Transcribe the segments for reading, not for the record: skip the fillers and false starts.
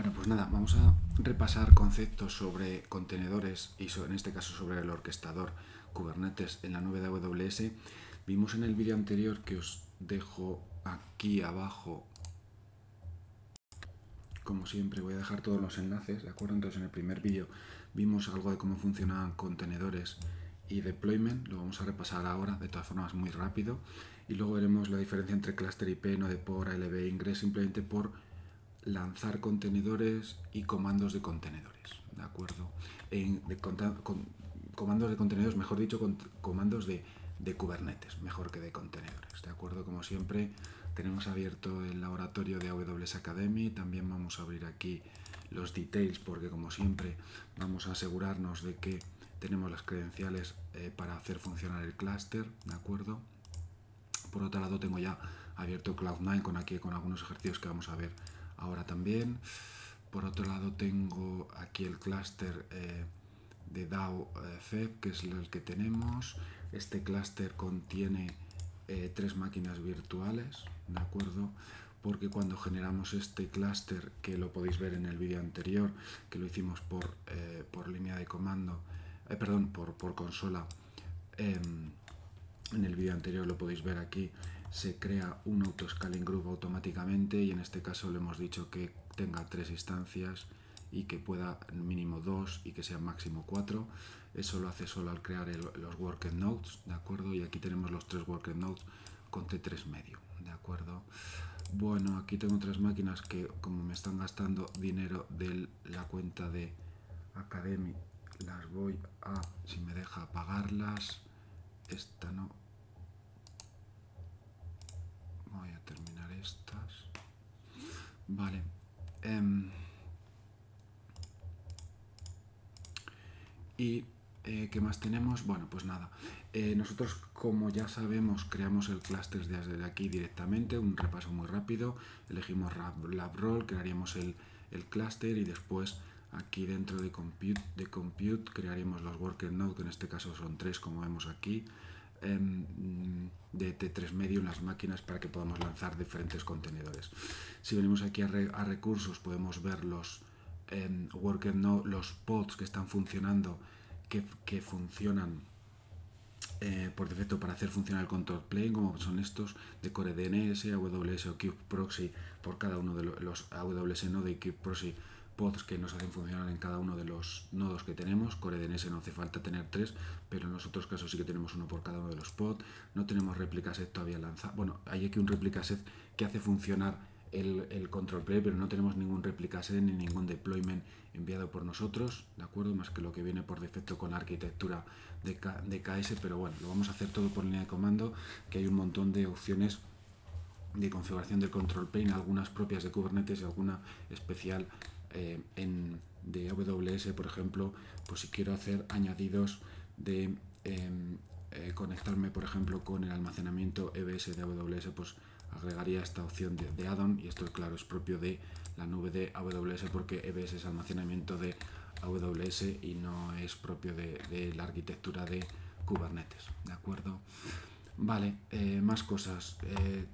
Bueno, pues nada, vamos a repasar conceptos sobre contenedores y en este caso sobre el orquestador Kubernetes en la nube de AWS. Vimos en el vídeo anterior, que os dejo aquí abajo, como siempre voy a dejar todos los enlaces, ¿de acuerdo? Entonces en el primer vídeo vimos algo de cómo funcionaban contenedores y deployment, lo vamos a repasar ahora, de todas formas muy rápido, y luego veremos la diferencia entre cluster IP, nodeport, ALB, ingress, simplemente por lanzar contenedores y comandos de contenedores, ¿de acuerdo? Comandos de contenedores, mejor dicho, comandos de Kubernetes, mejor que de contenedores, ¿de acuerdo? Como siempre, tenemos abierto el laboratorio de AWS Academy, también vamos a abrir aquí los details porque, como siempre, vamos a asegurarnos de que tenemos las credenciales para hacer funcionar el clúster, ¿de acuerdo? Por otro lado, tengo ya abierto Cloud9 con algunos ejercicios que vamos a ver ahora también. Por otro lado, tengo aquí el clúster de DAO Feb, que es el que tenemos. Este clúster contiene 3 máquinas virtuales, ¿de acuerdo? Porque cuando generamos este clúster, que lo podéis ver en el vídeo anterior, que lo hicimos por línea de comando, por consola, en el vídeo anterior lo podéis ver aquí, se crea un autoscaling group automáticamente y en este caso le hemos dicho que tenga 3 instancias y que pueda mínimo 2 y que sea máximo 4. Eso lo hace solo al crear los worker nodes, ¿de acuerdo? Y aquí tenemos los 3 worker nodes con T3 medio, ¿de acuerdo? Bueno, aquí tengo 3 máquinas que, como me están gastando dinero de la cuenta de Academy, las voy a, si me deja, apagarlas. Esta no. Voy a terminar estas. Vale. ¿Y qué más tenemos? Bueno, pues nada. Nosotros, como ya sabemos, creamos el clúster desde aquí directamente. Un repaso muy rápido. Elegimos lab role, crearíamos el clúster y después aquí dentro de compute crearíamos los worker nodes, que en este caso son 3, como vemos aquí, de T3 medio en las máquinas para que podamos lanzar diferentes contenedores. Si venimos aquí a recursos, podemos ver los worker node, los pods que están funcionando, que funcionan por defecto para hacer funcionar el control plane, como son estos de Core DNS, AWS o kubeproxy, por cada uno de los AWS Node y kubeproxy pods que nos hacen funcionar en cada uno de los nodos que tenemos. Core DNS no hace falta tener 3, pero en los otros casos sí que tenemos uno por cada uno de los pods. No tenemos réplica set todavía lanzado. Bueno, hay aquí un réplica set que hace funcionar el control plane, pero no tenemos ningún réplica set ni ningún deployment enviado por nosotros, ¿de acuerdo? Más que lo que viene por defecto con la arquitectura de KS, pero bueno, lo vamos a hacer todo por línea de comando, que hay un montón de opciones de configuración del control plane, algunas propias de Kubernetes y alguna especial de AWS, por ejemplo, pues si quiero hacer añadidos de conectarme, por ejemplo, con el almacenamiento EBS de AWS, pues agregaría esta opción de add-on, y esto, claro, es propio de la nube de AWS porque EBS es almacenamiento de AWS y no es propio de la arquitectura de Kubernetes, ¿de acuerdo? Vale, más cosas.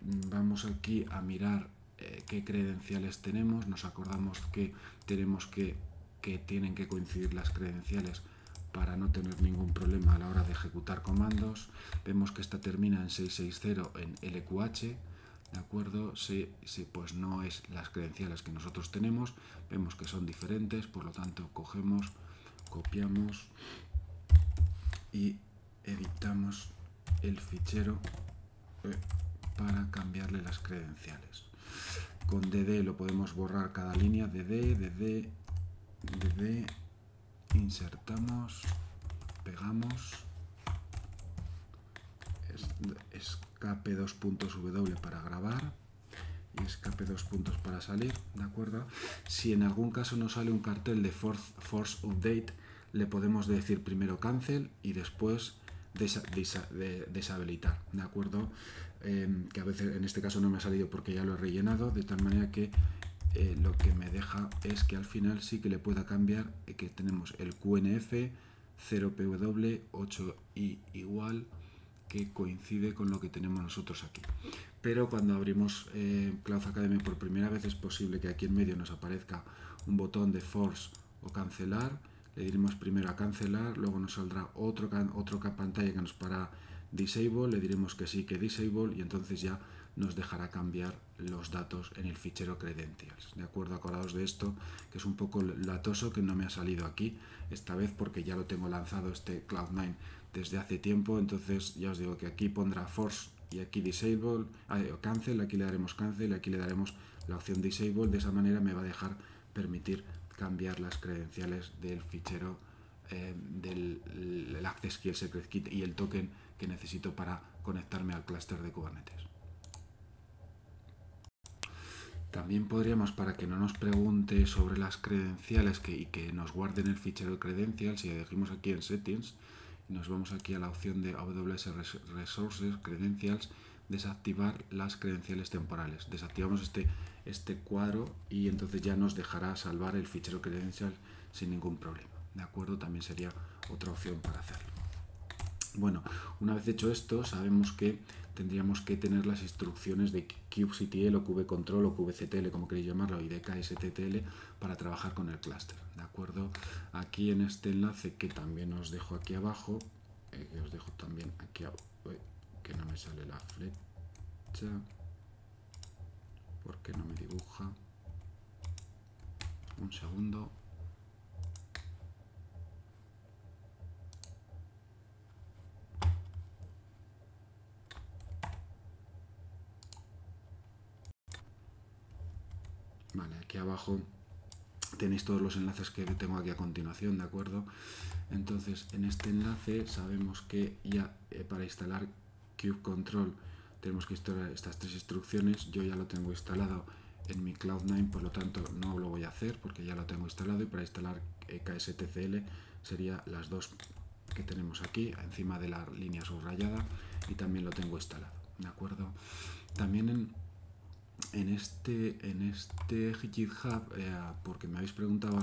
Vamos aquí a mirar qué credenciales tenemos. Nos acordamos que tenemos que tienen que coincidir las credenciales para no tener ningún problema a la hora de ejecutar comandos. Vemos que esta termina en 660 en LQH, ¿de acuerdo? Si pues no es las credenciales que nosotros tenemos, vemos que son diferentes, por lo tanto cogemos, copiamos y editamos el fichero para cambiarle las credenciales. Con DD lo podemos borrar cada línea, DD, insertamos, pegamos, escape 2 puntos W para grabar y escape 2 puntos para salir, ¿de acuerdo? Si en algún caso nos sale un cartel de force update, le podemos decir primero cancel y después deshabilitar, ¿de acuerdo? Que a veces en este caso no me ha salido porque ya lo he rellenado, de tal manera que lo que me deja es que al final sí que le pueda cambiar, que tenemos el QNF 0PW 8i igual, que coincide con lo que tenemos nosotros aquí. Pero cuando abrimos Cloud Academy por primera vez es posible que aquí en medio nos aparezca un botón de force o cancelar, le diremos primero a cancelar, luego nos saldrá otra pantalla que nos para disable, le diremos que sí, que disable, y entonces ya nos dejará cambiar los datos en el fichero credentials. ¿De acuerdo? Acordaos de esto, que es un poco latoso que no me ha salido aquí, esta vez porque ya lo tengo lanzado este Cloud9 desde hace tiempo, entonces ya os digo que aquí pondrá force y aquí disable, cancel, aquí le daremos cancel, aquí le daremos la opción disable, de esa manera me va a dejar permitir cambiar las credenciales del fichero del Access Key, el Secret Key y el token que necesito para conectarme al clúster de Kubernetes. También podríamos, para que no nos pregunte sobre las credenciales y que nos guarden el fichero de credentials, si elegimos aquí en Settings y nos vamos aquí a la opción de AWS Resources, Credentials, desactivar las credenciales temporales. Desactivamos este cuadro y entonces ya nos dejará salvar el fichero credential sin ningún problema. ¿De acuerdo? También sería otra opción para hacerlo. Bueno, una vez hecho esto, sabemos que tendríamos que tener las instrucciones de kubectl o kubectl o kubectl, como queréis llamarlo, y de ksttl para trabajar con el clúster. ¿De acuerdo? Aquí en este enlace que también os dejo aquí abajo, que os dejo también aquí abajo, que no me sale la flecha, porque no me dibuja. Un segundo. Vale, aquí abajo tenéis todos los enlaces que tengo aquí a continuación, ¿de acuerdo? Entonces, en este enlace sabemos que ya para instalar kubecontrol tenemos que instalar estas tres instrucciones. Yo ya lo tengo instalado en mi Cloud9, por lo tanto no lo voy a hacer porque ya lo tengo instalado, y para instalar ksttcl sería las dos que tenemos aquí encima de la línea subrayada, y también lo tengo instalado, ¿de acuerdo? También en este GitHub, porque me habéis preguntado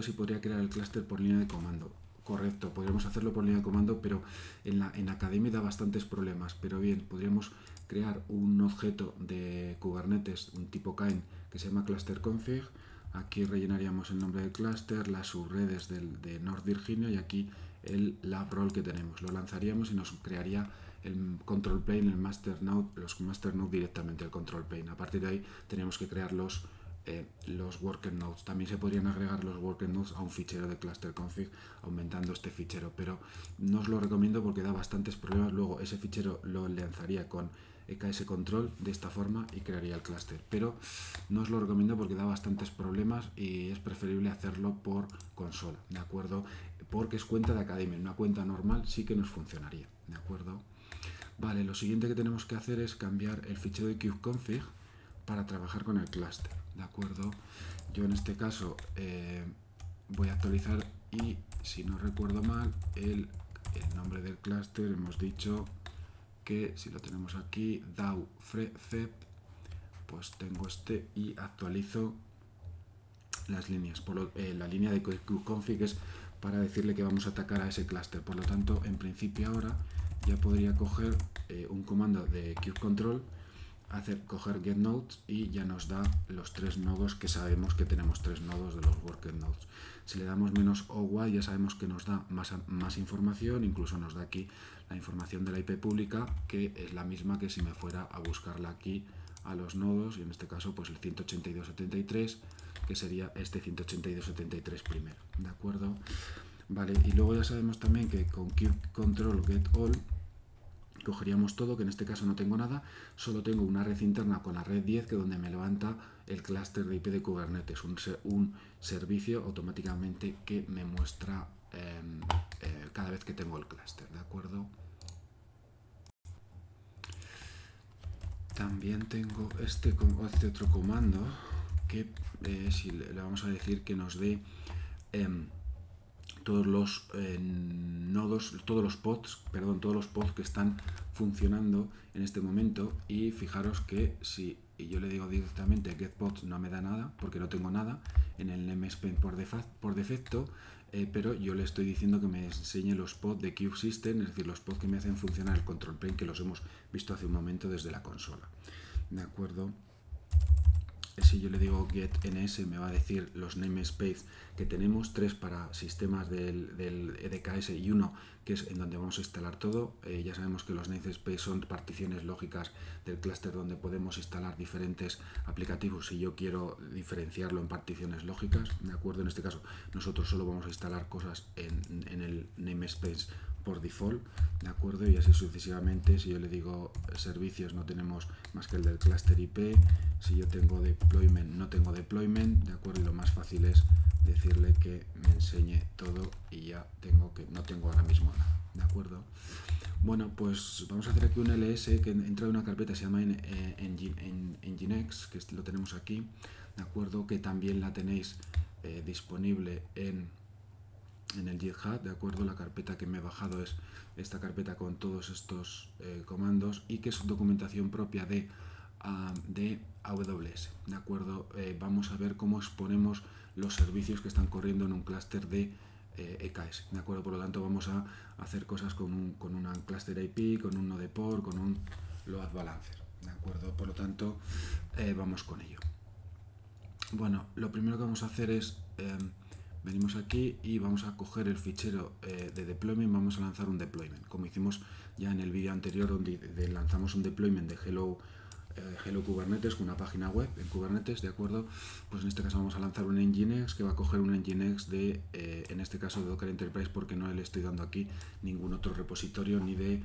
si podría crear el clúster por línea de comando. Correcto, podríamos hacerlo por línea de comando, pero en Academy da bastantes problemas. Pero bien, podríamos crear un objeto de Kubernetes, un tipo Kain, que se llama cluster config. Aquí rellenaríamos el nombre del clúster, las subredes de North Virginia y aquí el lab role que tenemos. Lo lanzaríamos y nos crearía el control plane, el master node, los master node directamente el control plane. A partir de ahí tenemos que crear los worker nodes. También se podrían agregar los worker nodes a un fichero de cluster config aumentando este fichero, pero no os lo recomiendo porque da bastantes problemas. Luego ese fichero lo lanzaría con EKS control de esta forma y crearía el clúster, pero no os lo recomiendo porque da bastantes problemas y es preferible hacerlo por consola, ¿de acuerdo? Porque es cuenta de Academy, una cuenta normal sí que nos funcionaría, ¿de acuerdo? Vale, lo siguiente que tenemos que hacer es cambiar el fichero de kubeconfig para trabajar con el clúster, ¿de acuerdo? Yo en este caso voy a actualizar y, si no recuerdo mal, el nombre del clúster hemos dicho que si lo tenemos aquí, DAO FRECEP, pues tengo este y actualizo las líneas. La línea de kubeconfig es para decirle que vamos a atacar a ese clúster. Por lo tanto, en principio ahora ya podría coger un comando de kubecontrol, coger get nodes y ya nos da los tres nodos, que sabemos que tenemos tres nodos de los worker nodes. Si le damos -OY ya sabemos que nos da más información, incluso nos da aquí la información de la IP pública, que es la misma que si me fuera a buscarla aquí a los nodos, y en este caso pues el 182.73, que sería este 182.73 primero, ¿de acuerdo? Vale, y luego ya sabemos también que con kubecontrol get all cogeríamos todo, que en este caso no tengo nada, solo tengo una red interna con la red 10, que donde me levanta el clúster de IP de Kubernetes, un servicio automáticamente que me muestra cada vez que tengo el clúster, ¿de acuerdo? También tengo este otro comando que si le vamos a decir que nos dé todos los nodos, todos los pods que están funcionando en este momento, y fijaros que si yo le digo directamente get pods no me da nada porque no tengo nada en el namespace por defecto, pero yo le estoy diciendo que me enseñe los pods de kubesystem, es decir, los pods que me hacen funcionar el control plane, que los hemos visto hace un momento desde la consola, ¿de acuerdo? si yo le digo get ns, me va a decir los namespace que tenemos, 3 para sistemas del EDKS y 1 que es en donde vamos a instalar todo. Ya sabemos que los namespace son particiones lógicas del clúster donde podemos instalar diferentes aplicativos si yo quiero diferenciarlo en particiones lógicas, ¿de acuerdo? En este caso nosotros solo vamos a instalar cosas en el namespace por default, ¿de acuerdo? Y así sucesivamente. Si yo le digo servicios, no tenemos más que el del clúster IP. Si yo tengo deployment, no tengo deployment, ¿de acuerdo? Y lo más fácil es decirle que me enseñe todo y ya tengo que no tengo ahora mismo nada, ¿de acuerdo? Bueno, pues vamos a hacer aquí un ls que entra en una carpeta que se llama Nginx, que lo tenemos aquí, ¿de acuerdo? Que también la tenéis disponible en el GitHub, ¿de acuerdo? La carpeta que me he bajado es esta carpeta con todos estos comandos y que es documentación propia de AWS, ¿de acuerdo? Vamos a ver cómo exponemos los servicios que están corriendo en un clúster de EKS, ¿de acuerdo? Por lo tanto vamos a hacer cosas con una cluster IP, con un node port, con un load balancer, ¿de acuerdo? Por lo tanto vamos con ello. Bueno, lo primero que vamos a hacer es venimos aquí y vamos a coger el fichero de deployment, vamos a lanzar un deployment, como hicimos ya en el vídeo anterior donde lanzamos un deployment de Hello Kubernetes con una página web en Kubernetes, ¿de acuerdo? Pues en este caso vamos a lanzar un Nginx que va a coger un Nginx de, en este caso de Docker Enterprise, porque no le estoy dando aquí ningún otro repositorio, ni de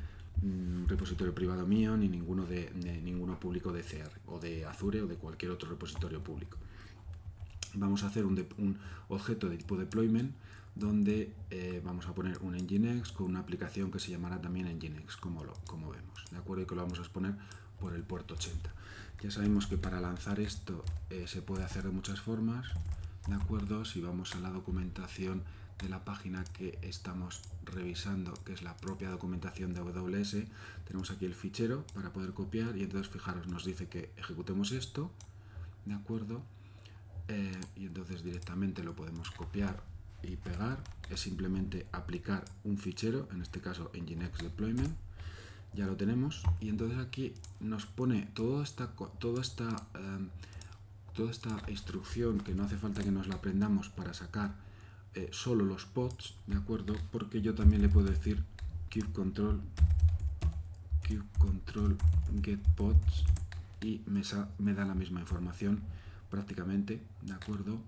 repositorio privado mío, ni ninguno público de CR, o de Azure, o de cualquier otro repositorio público. Vamos a hacer un objeto de tipo deployment donde vamos a poner un Nginx con una aplicación que se llamará también Nginx, como vemos, ¿de acuerdo? Y que lo vamos a exponer por el puerto 80. Ya sabemos que para lanzar esto se puede hacer de muchas formas, ¿de acuerdo? Si vamos a la documentación de la página que estamos revisando, que es la propia documentación de AWS, tenemos aquí el fichero para poder copiar y entonces fijaros, nos dice que ejecutemos esto, ¿de acuerdo? Y entonces directamente lo podemos copiar y pegar. Es simplemente aplicar un fichero, en este caso Nginx deployment, ya lo tenemos, y entonces aquí nos pone toda esta instrucción que no hace falta que nos la aprendamos para sacar solo los pods, ¿de acuerdo? Porque yo también le puedo decir kubecontrol get pods y me da la misma información prácticamente, ¿de acuerdo?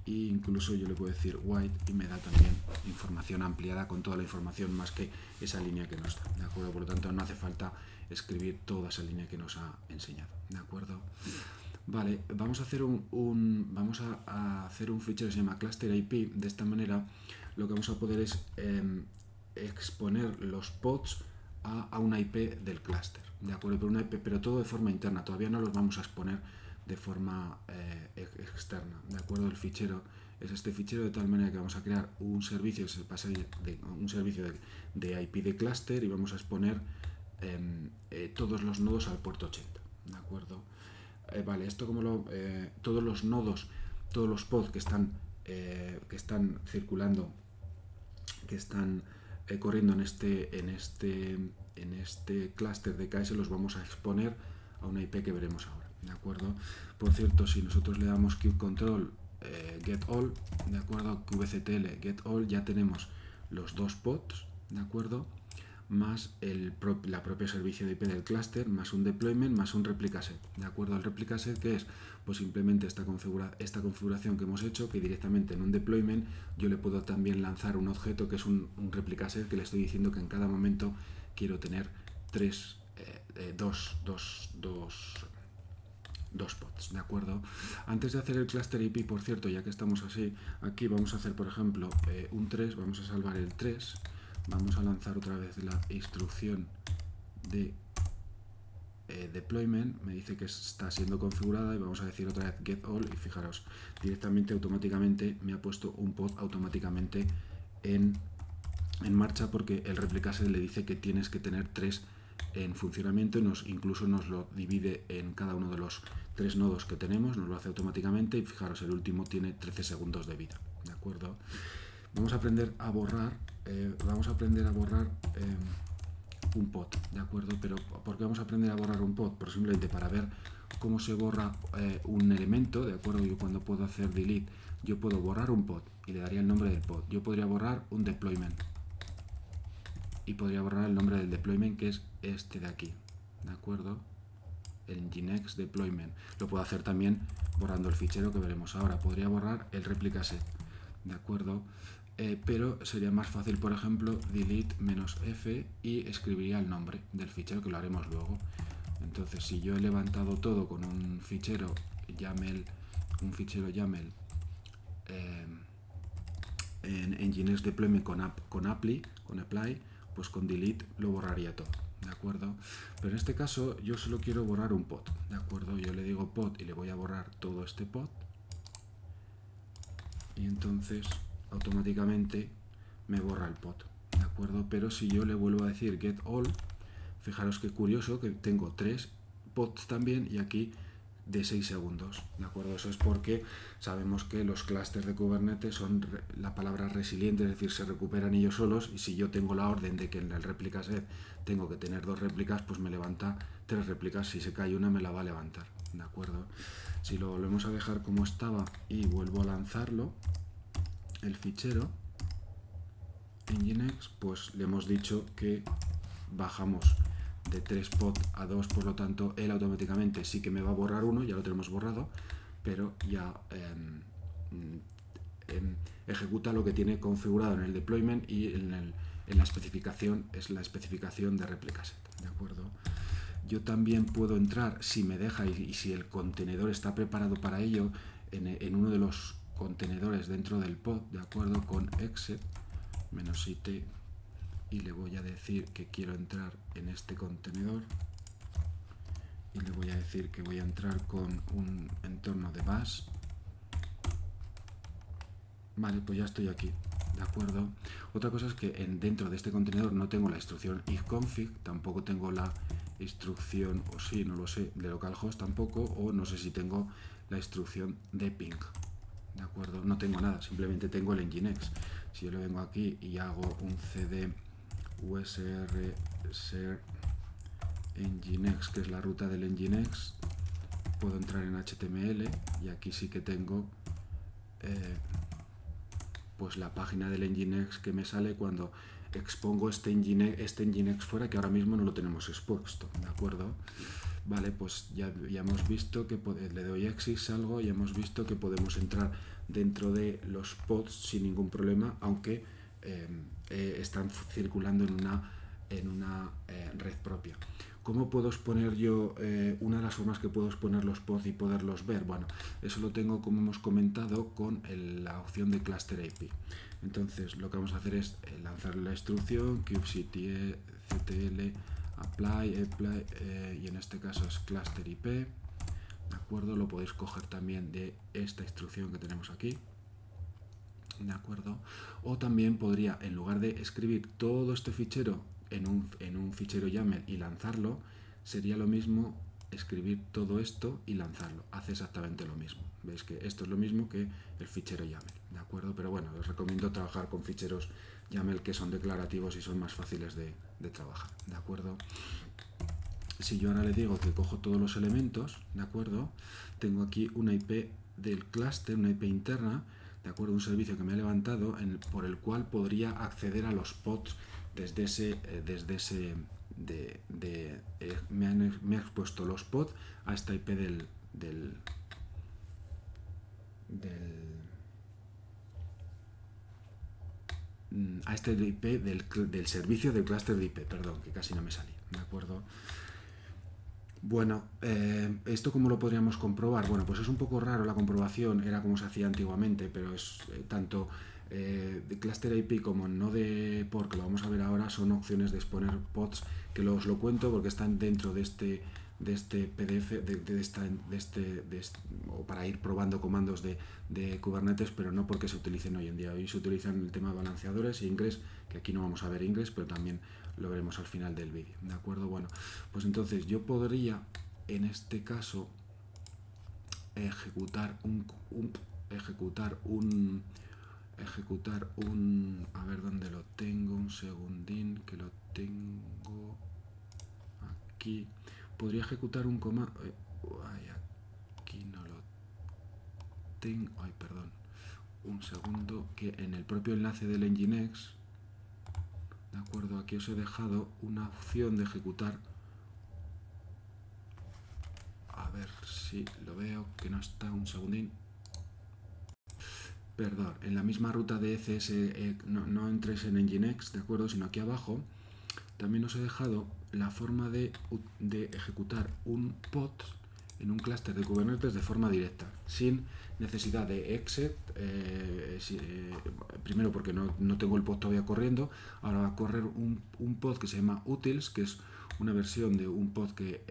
E incluso yo le puedo decir white y me da también información ampliada con toda la información más que esa línea que nos da, ¿de acuerdo? Por lo tanto no hace falta escribir toda esa línea que nos ha enseñado, ¿de acuerdo? Vale, vamos a hacer un fichero que se llama cluster IP. De esta manera lo que vamos a poder es exponer los pods a una IP del clúster, ¿de acuerdo? Pero una IP, pero todo de forma interna, todavía no los vamos a exponer de forma externa, ¿de acuerdo? El fichero es este fichero, de tal manera que vamos a crear un servicio que se pasa de IP de clúster y vamos a exponer todos los nodos al puerto 80, ¿de acuerdo? Vale, esto como todos los nodos, todos los pods que están circulando, que están corriendo en este clúster de EKS, los vamos a exponer a una IP que veremos ahora, ¿de acuerdo? Por cierto, si nosotros le damos kubecontrol get all, ¿de acuerdo? kubectl get all, ya tenemos los dos pods, ¿de acuerdo? Más la propia servicio de IP del clúster, más un deployment, más un replica set, ¿de acuerdo? El replica set, que es pues simplemente esta configuración que hemos hecho, que directamente en un deployment yo le puedo también lanzar un objeto que es un replica set, que le estoy diciendo que en cada momento quiero tener dos pods, ¿de acuerdo? Antes de hacer el cluster IP, por cierto, ya que estamos así, aquí vamos a hacer, por ejemplo, un 3, vamos a salvar el 3, vamos a lanzar otra vez la instrucción de deployment, me dice que está siendo configurada y vamos a decir otra vez get all y fijaros, directamente automáticamente me ha puesto un pod automáticamente en marcha, porque el replicarse le dice que tienes que tener 3 en funcionamiento, incluso nos lo divide en cada uno de los 3 nodos que tenemos, nos lo hace automáticamente y fijaros, el último tiene 13 segundos de vida, ¿de acuerdo? Vamos a aprender a borrar un pod, ¿de acuerdo? Pero ¿por qué vamos a aprender a borrar un pod? Pues simplemente para ver cómo se borra un elemento, ¿de acuerdo? Yo cuando puedo hacer delete, yo puedo borrar un pod y le daría el nombre del pod. Yo podría borrar un deployment y podría borrar el nombre del deployment, que es este de aquí, ¿de acuerdo? El Nginx deployment. Lo puedo hacer también borrando el fichero que veremos ahora. Podría borrar el replica set, ¿de acuerdo? Pero sería más fácil, por ejemplo, delete -f y escribiría el nombre del fichero, que lo haremos luego. Entonces, si yo he levantado todo con un fichero YAML, en Nginx deployment con apply, pues con delete lo borraría todo, ¿de acuerdo? Pero en este caso yo solo quiero borrar un pod, ¿de acuerdo? Yo le digo pod y le voy a borrar todo este pod y entonces automáticamente me borra el pod, ¿de acuerdo? Pero si yo le vuelvo a decir get all, fijaros qué curioso que tengo 3 pods también y aquí de 6 segundos, ¿de acuerdo? Eso es porque sabemos que los clústeres de Kubernetes son la palabra resiliente, es decir, se recuperan ellos solos, y si yo tengo la orden de que en el réplica set tengo que tener 2 réplicas, pues me levanta 3 réplicas, si se cae una me la va a levantar, ¿de acuerdo? Si lo volvemos a dejar como estaba y vuelvo a lanzarlo, el fichero Nginx, pues le hemos dicho que bajamos de 3 pod a 2, por lo tanto él automáticamente sí que me va a borrar uno, ya lo tenemos borrado, pero ya ejecuta lo que tiene configurado en el deployment y en la especificación, es la especificación de replica set, ¿de acuerdo? Yo también puedo entrar, si me deja y si el contenedor está preparado para ello, en uno de los contenedores dentro del pod, ¿de acuerdo? Con exec -it, y le voy a decir que quiero entrar en este contenedor y le voy a decir que voy a entrar con un entorno de bash. Vale, pues ya estoy aquí, ¿de acuerdo? Otra cosa es que dentro de este contenedor no tengo la instrucción ifconfig, tampoco tengo la instrucción, o sí, no lo sé, de localhost tampoco, o no sé si tengo la instrucción de ping, ¿de acuerdo? No tengo nada, simplemente tengo el Nginx. Si yo le vengo aquí y hago un cd usr ser Nginx, que es la ruta del Nginx, puedo entrar en HTML y aquí sí que tengo pues la página del Nginx que me sale cuando expongo este Nginx fuera, que ahora mismo no lo tenemos expuesto, ¿de acuerdo? Vale, pues ya hemos visto que le doy exit, salgo, y hemos visto que podemos entrar dentro de los pods sin ningún problema, aunque están circulando en una red propia. ¿Cómo puedo exponer yo? Una de las formas que puedo exponer los pods y poderlos ver, bueno, eso lo tengo, como hemos comentado, con la opción de Cluster AP. Entonces lo que vamos a hacer es lanzar la instrucción kubectl apply, y en este caso es cluster IP, ¿de acuerdo? Lo podéis coger también de esta instrucción que tenemos aquí, ¿de acuerdo? O también podría, en lugar de escribir todo este fichero en un fichero YAML y lanzarlo, sería lo mismo escribir todo esto y lanzarlo. Hace exactamente lo mismo. Veis que esto es lo mismo que el fichero YAML, ¿de acuerdo? Pero bueno, os recomiendo trabajar con ficheros YAML que son declarativos y son más fáciles de trabajar, ¿de acuerdo? Si yo ahora le digo que cojo todos los elementos, ¿de acuerdo? Tengo aquí una IP del clúster, una IP interna, ¿de acuerdo? Un servicio que me ha levantado por el cual podría acceder a los pods me ha expuesto los pods a esta IP a este IP del servicio del clúster de IP, perdón, que casi no me salía, ¿de acuerdo? Bueno, ¿esto cómo lo podríamos comprobar? Bueno, pues es un poco raro la comprobación, era como se hacía antiguamente, pero es tanto de Cluster IP como no de POR, que lo vamos a ver ahora, son opciones de exponer pods, que os lo cuento porque están dentro de este PDF, o para ir probando comandos de Kubernetes, pero no porque se utilicen hoy en día. Hoy se utilizan el tema de balanceadores e ingress, que aquí no vamos a ver ingress, pero también lo veremos al final del vídeo, ¿de acuerdo? Bueno, pues entonces yo podría, en este caso, ejecutar un, a ver dónde lo tengo, un segundín, que lo tengo aquí, podría ejecutar un comando. Aquí no lo tengo. Ay, perdón. Un segundo, que en el propio enlace del Nginx, de acuerdo, aquí os he dejado una opción de ejecutar. A ver si lo veo, que no está, un segundín. Perdón, en la misma ruta de ECS, no entréis en Nginx, de acuerdo, sino aquí abajo. También os he dejado la forma de ejecutar un pod en un clúster de Kubernetes de forma directa, sin necesidad de exit. Primero porque no tengo el pod todavía corriendo. Ahora va a correr un pod que se llama Utils, que es una versión de un pod que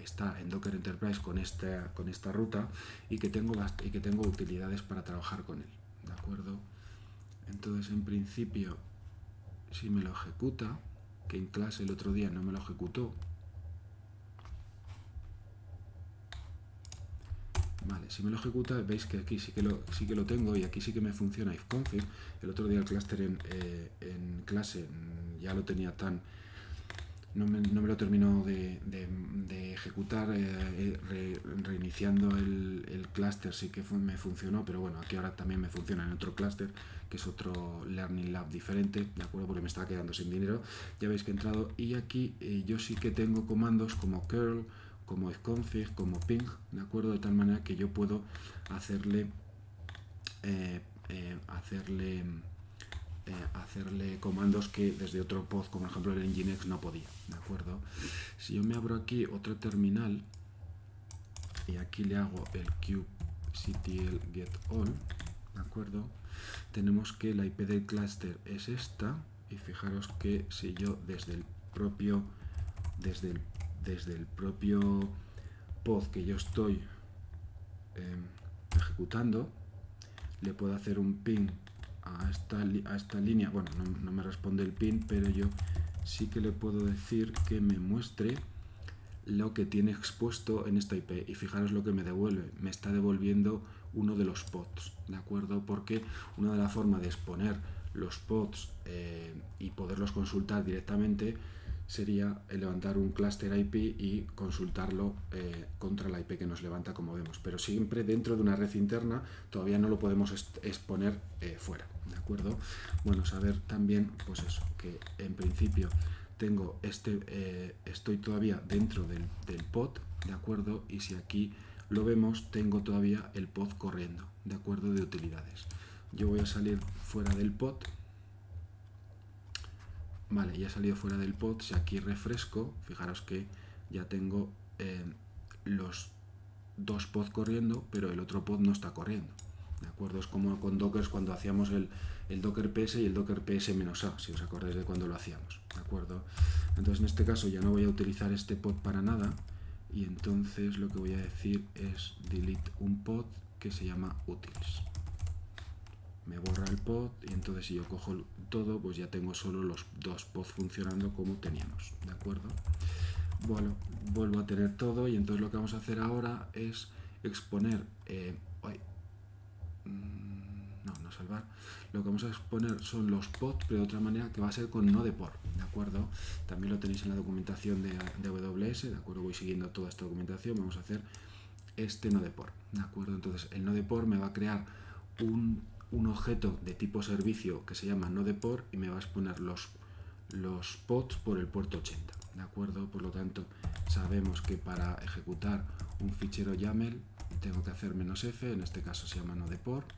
está en Docker Enterprise con esta ruta y que tengo utilidades para trabajar con él, ¿de acuerdo? Entonces, en principio, si me lo ejecuta, que en clase el otro día no me lo ejecutó. Vale, si me lo ejecuta, veis que aquí sí que lo tengo y aquí sí que me funciona ifconfig. El otro día el clúster en clase ya lo tenía tan... No me lo terminó de ejecutar, reiniciando el clúster sí que me funcionó, pero bueno, aquí ahora también me funciona en otro clúster, que es otro Learning Lab diferente, ¿de acuerdo? Porque me estaba quedando sin dinero. Ya veis que he entrado y aquí yo sí que tengo comandos como curl, como ifconfig, como ping, ¿de acuerdo? De tal manera que yo puedo hacerle comandos que desde otro pod, como por ejemplo el Nginx, no podía, ¿de acuerdo? Si yo me abro aquí otro terminal y aquí le hago el kubectl get all, ¿de acuerdo? Tenemos que la IP del clúster es esta y fijaros que si yo desde el propio pod que yo estoy ejecutando, le puedo hacer un ping a esta línea. Bueno, no me responde el ping, pero yo sí que le puedo decir que me muestre lo que tiene expuesto en esta IP, y fijaros lo que me devuelve. Me está devolviendo uno de los pods, ¿de acuerdo? Porque una de las formas de exponer los pods y poderlos consultar directamente sería levantar un clúster IP y consultarlo contra la IP que nos levanta, como vemos, pero siempre dentro de una red interna. Todavía no lo podemos exponer fuera, ¿de acuerdo? Bueno, saber también, pues eso, que en principio tengo estoy todavía dentro del pod, ¿de acuerdo? Y si aquí lo vemos, tengo todavía el pod corriendo, ¿de acuerdo? De utilidades. Yo voy a salir fuera del pod. Vale, ya he salido fuera del pod. Si aquí refresco, fijaros que ya tengo los dos pods corriendo, pero el otro pod no está corriendo, ¿de acuerdo? Es como con Docker cuando hacíamos el Docker PS y el Docker PS-A, si os acordáis de cuando lo hacíamos, ¿de acuerdo? Entonces en este caso ya no voy a utilizar este pod para nada, y entonces lo que voy a decir es delete un pod que se llama utils. Me borra el pod y entonces si yo cojo todo, pues ya tengo solo los dos pods funcionando como teníamos, ¿de acuerdo? Bueno, vuelvo a tener todo y entonces lo que vamos a hacer ahora es exponer... no salvar. Lo que vamos a exponer son los pods, pero de otra manera, que va a ser con nodeport, ¿de acuerdo? También lo tenéis en la documentación de AWS, ¿de acuerdo? Voy siguiendo toda esta documentación. Vamos a hacer este nodeport, ¿de acuerdo? Entonces el nodeport me va a crear un objeto de tipo servicio que se llama nodeport y me va a exponer los pods por el puerto 80, ¿de acuerdo? Por lo tanto, sabemos que para ejecutar un fichero YAML tengo que hacer "-f", en este caso se llama nodeport.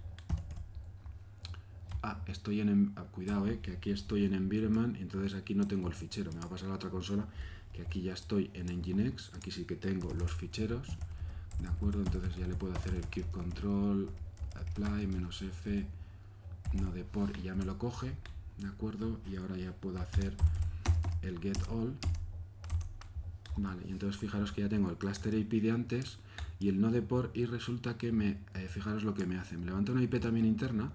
Estoy cuidado, que aquí estoy en environment, entonces aquí no tengo el fichero. Me va a pasar a la otra consola, que aquí ya estoy en Nginx, aquí sí que tengo los ficheros, ¿de acuerdo? Entonces ya le puedo hacer el kubectl apply "-f", nodeport, y ya me lo coge, ¿de acuerdo? Y ahora ya puedo hacer el get all. Vale, y entonces fijaros que ya tengo el cluster IP de antes y el nodeport, y resulta que fijaros lo que me hace. Me levanta una IP también interna,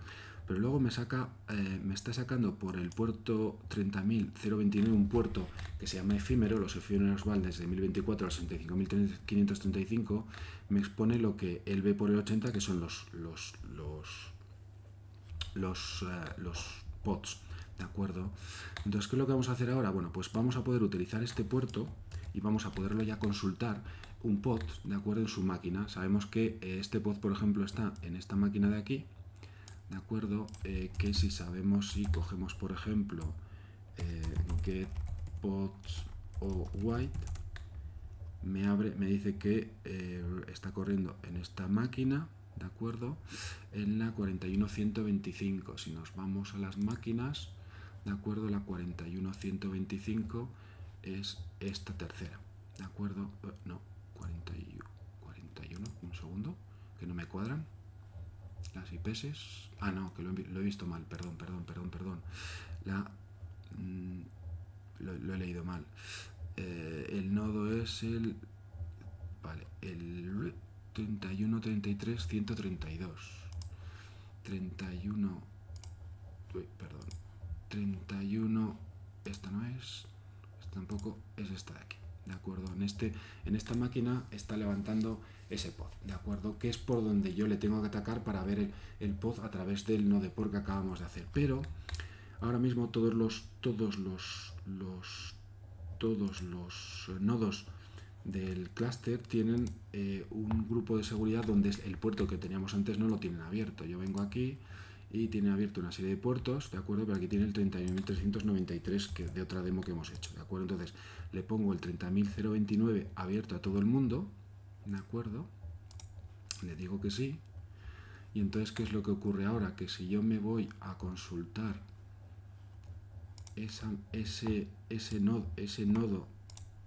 pero luego me está sacando por el puerto 30.029 un puerto que se llama efímero. Los efímeros van desde 1024 al 65.535. Me expone lo que él ve por el 80, que son los pods, ¿de acuerdo? Entonces, ¿qué es lo que vamos a hacer ahora? Bueno, pues vamos a poder utilizar este puerto y vamos a poderlo ya consultar un pod, ¿de acuerdo? En su máquina. Sabemos que este pod, por ejemplo, está en esta máquina de aquí, ¿de acuerdo? Que si sabemos, si cogemos, por ejemplo, get pods o white, me dice que está corriendo en esta máquina, ¿de acuerdo? En la 41125. Si nos vamos a las máquinas, ¿de acuerdo? La 41125 es esta tercera, ¿de acuerdo? No, 41, un segundo, que no me cuadran las IPs. Ah, no, que lo he visto mal, perdón. Lo he leído mal. El nodo es el... Vale, el 31, 33, 132. 31... Uy, perdón. 31... Esta no es... Esta tampoco es esta de aquí. ¿De acuerdo? En esta máquina está levantando ese pod, ¿de acuerdo? Que es por donde yo le tengo que atacar para ver el pod a través del nodeport que acabamos de hacer. Pero ahora mismo todos los nodos del clúster tienen un grupo de seguridad donde el puerto que teníamos antes no lo tienen abierto. Yo vengo aquí y tiene abierto una serie de puertos, ¿de acuerdo? Pero aquí tiene el 30.393 que de otra demo que hemos hecho, ¿de acuerdo? Entonces le pongo el 30.029 abierto a todo el mundo, ¿de acuerdo? Le digo que sí. Y entonces, ¿qué es lo que ocurre ahora? Que si yo me voy a consultar ese nodo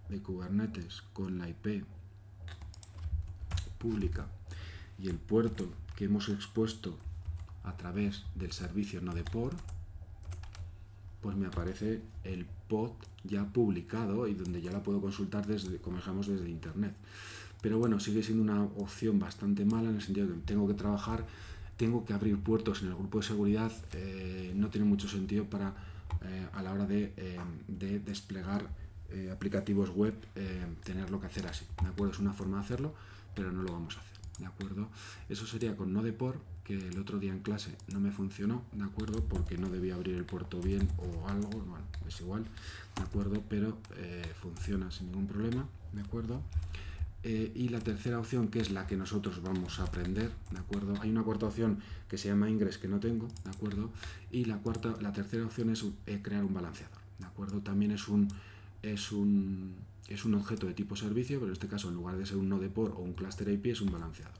de Kubernetes con la IP pública y el puerto que hemos expuesto a través del servicio nodeport, pues me aparece el pod ya publicado y donde ya la puedo consultar desde, como dejamos, desde internet. Pero bueno, sigue siendo una opción bastante mala en el sentido de que tengo que trabajar, tengo que abrir puertos en el grupo de seguridad, no tiene mucho sentido para a la hora de desplegar aplicativos web, tenerlo que hacer así, ¿de acuerdo? Es una forma de hacerlo, pero no lo vamos a hacer, ¿de acuerdo? Eso sería con nodeport, que el otro día en clase no me funcionó, ¿de acuerdo? Porque no debía abrir el puerto bien o algo, bueno, es igual, ¿de acuerdo? Pero funciona sin ningún problema, ¿de acuerdo? Y la tercera opción, que es la que nosotros vamos a aprender, ¿de acuerdo? Hay una cuarta opción que se llama Ingress, que no tengo, ¿de acuerdo? Y la tercera opción es crear un balanceador, ¿de acuerdo? También es un objeto de tipo servicio, pero en este caso, en lugar de ser un nodeport o un cluster IP, es un balanceador,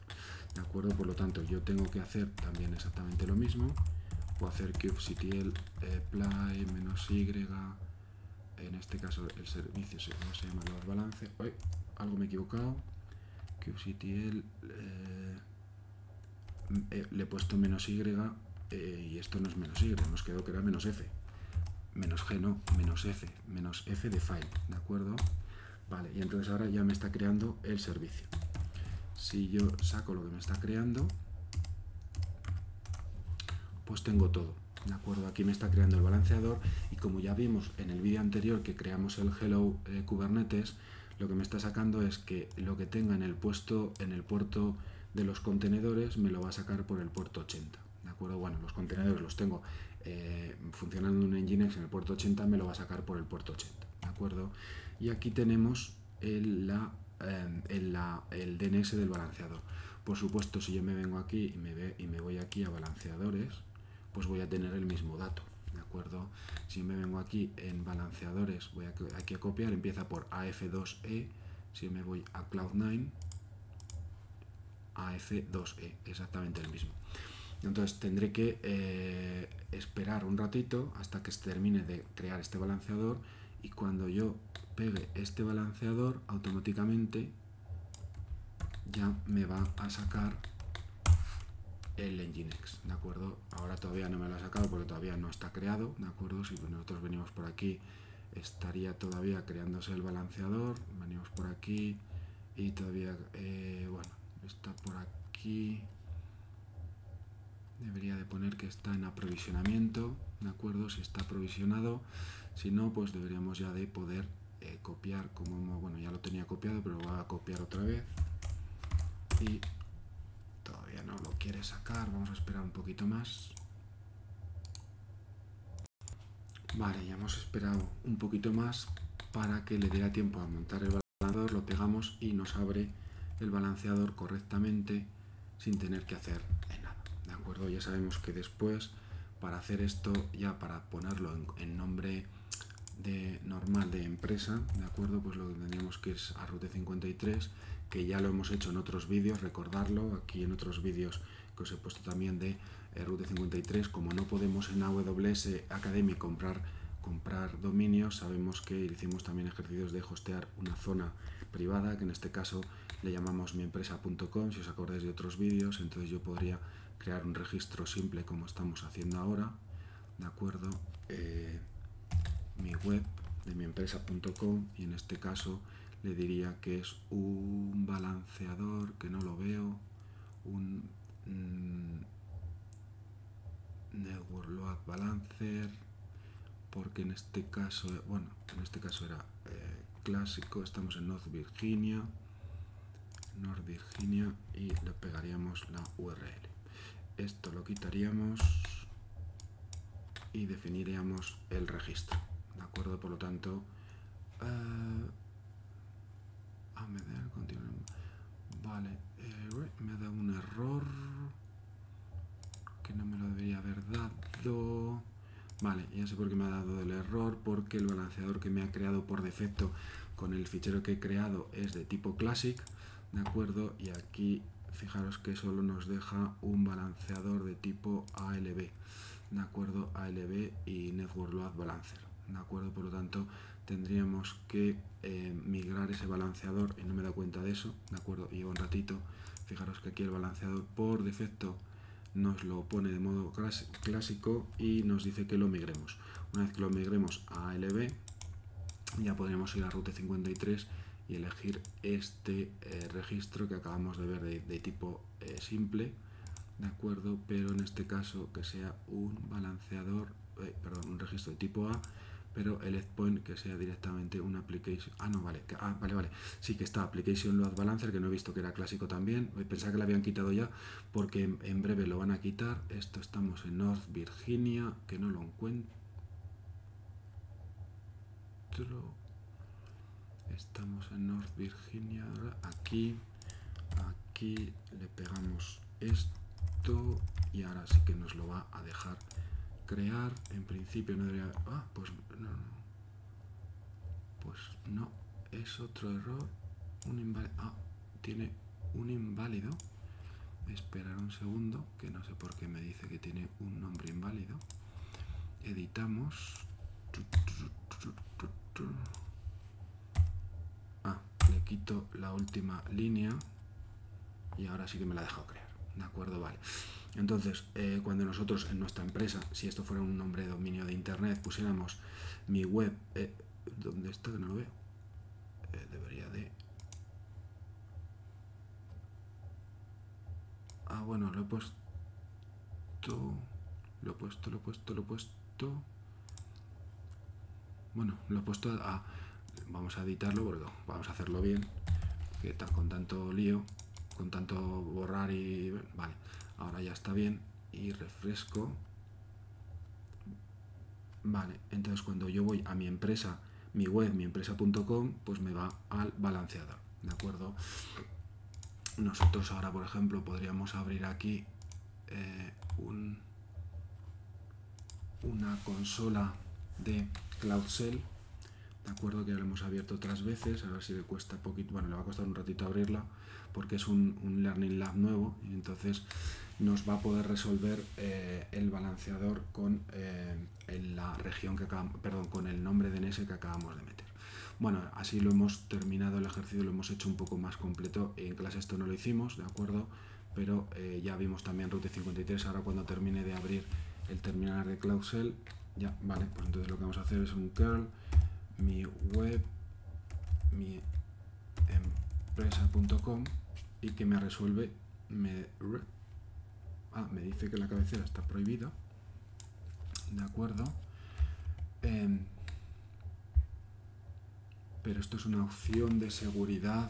¿de acuerdo? Por lo tanto, yo tengo que hacer también exactamente lo mismo. Puedo hacer kubectl -y, en este caso el servicio se llama los balances. ¡Ay! Algo me he equivocado. kubectl le he puesto -y y esto no es -y, nos quedó que era -f. -g no, -f de file, ¿de acuerdo? Vale, y entonces ahora ya me está creando el servicio. Si yo saco lo que me está creando, pues tengo todo, ¿de acuerdo? Aquí me está creando el balanceador y como ya vimos en el vídeo anterior que creamos el Hello Kubernetes, lo que me está sacando es que lo que tenga en el puerto de los contenedores me lo va a sacar por el puerto 80, ¿de acuerdo? Bueno, los contenedores los tengo funcionando en un Nginx en el puerto 80, me lo va a sacar por el puerto 80, ¿de acuerdo? Y aquí tenemos el DNS del balanceador. Por supuesto, si yo me vengo aquí y me voy aquí a balanceadores, pues voy a tener el mismo dato, ¿de acuerdo? Si me vengo aquí en balanceadores, voy aquí a copiar, empieza por AF2E, si me voy a Cloud9, AF2E, exactamente el mismo. Entonces tendré que esperar un ratito hasta que se termine de crear este balanceador y cuando yo pegue este balanceador, automáticamente ya me va a sacar el Nginx, ¿de acuerdo? Ahora todavía no me lo ha sacado porque todavía no está creado, ¿de acuerdo? Si nosotros venimos por aquí, estaría todavía creándose el balanceador, venimos por aquí y todavía, bueno, está por aquí, debería de poner que está en aprovisionamiento, ¿de acuerdo? Si está aprovisionado, si no, pues deberíamos ya de poder copiar, como, bueno, ya lo tenía copiado, pero lo voy a copiar otra vez y todavía no lo quiere sacar, vamos a esperar un poquito más. Vale, ya hemos esperado un poquito más para que le diera tiempo a montar el balanceador, lo pegamos y nos abre el balanceador correctamente sin tener que hacer nada, ¿de acuerdo? Ya sabemos que después, para hacer esto, ya para ponerlo en nombre normal de empresa, ¿de acuerdo? Pues lo que tendríamos que es a Route 53, que ya lo hemos hecho en otros vídeos, recordarlo, aquí en otros vídeos que os he puesto también de Route 53, como no podemos en AWS Academy comprar dominios, sabemos que hicimos también ejercicios de hostear una zona privada, que en este caso le llamamos miempresa.com, si os acordáis de otros vídeos. Entonces yo podría crear un registro simple como estamos haciendo ahora, ¿de acuerdo? Mi web de miempresa.com, y en este caso le diría que es un balanceador, que no lo veo, un Network Load Balancer, porque en este caso, bueno, en este caso era clásico. Estamos en North Virginia, y le pegaríamos la URL. Esto lo quitaríamos y definiríamos el registro, ¿de acuerdo? Por lo tanto, vale, me ha dado un error que no me lo debería haber dado. Vale, ya sé por qué me ha dado el error, porque el balanceador que me ha creado por defecto con el fichero que he creado es de tipo Classic, ¿de acuerdo? Y aquí fijaros que solo nos deja un balanceador de tipo ALB, ¿de acuerdo? ALB y Network Load Balancer, ¿de acuerdo? Por lo tanto, tendríamos que migrar ese balanceador, y no me he dado cuenta de eso, ¿de acuerdo? Y llevo un ratito. Fijaros que aquí el balanceador por defecto nos lo pone de modo clásico y nos dice que lo migremos. Una vez que lo migremos a ALB, ya podremos ir a Route 53 y elegir este registro que acabamos de ver de tipo simple, ¿de acuerdo? Pero en este caso que sea un balanceador, un registro de tipo A, pero el endpoint que sea directamente una application. Vale, sí que está Application Load Balancer, que no he visto que era clásico también. Pensaba que lo habían quitado ya, porque en breve lo van a quitar. Esto estamos en North Virginia, que no lo encuentro. Estamos en North Virginia, aquí le pegamos esto y ahora sí que nos lo va a dejar crear. En principio no debería... pues no, es otro error. Tiene un inválido. Esperar un segundo, que no sé por qué me dice que tiene un nombre inválido. Editamos. Le quito la última línea y ahora sí que me la ha dejado crear, ¿de acuerdo? Vale. Entonces, cuando nosotros en nuestra empresa, si esto fuera un nombre de dominio de internet, pusiéramos mi web, ¿dónde está? Que no lo veo. Debería de... bueno, lo he puesto. Bueno, lo he puesto a... Vamos a editarlo porque vamos a hacerlo bien, que tal con tanto lío, con tanto borrar y... Vale, ahora ya está bien y refresco. Vale, entonces cuando yo voy a mi empresa, mi web, miempresa.com, pues me va al balanceador, ¿de acuerdo? Nosotros ahora, por ejemplo, podríamos abrir aquí una consola de CloudShell, ¿de acuerdo? Que ya lo hemos abierto otras veces, a ver si le cuesta poquito, bueno, le va a costar un ratito abrirla, porque es un Learning Lab nuevo, y entonces nos va a poder resolver el balanceador con la región que con el nombre de DNS que acabamos de meter. Bueno, así lo hemos terminado el ejercicio, lo hemos hecho un poco más completo. En clase esto no lo hicimos, ¿de acuerdo? Pero ya vimos también Route 53. Ahora cuando termine de abrir el terminal de CloudShell, ya, vale, pues entonces lo que vamos a hacer es un curl mi web, mi empresa.com, y que me resuelve, me dice que la cabecera está prohibida, ¿de acuerdo? Pero esto es una opción de seguridad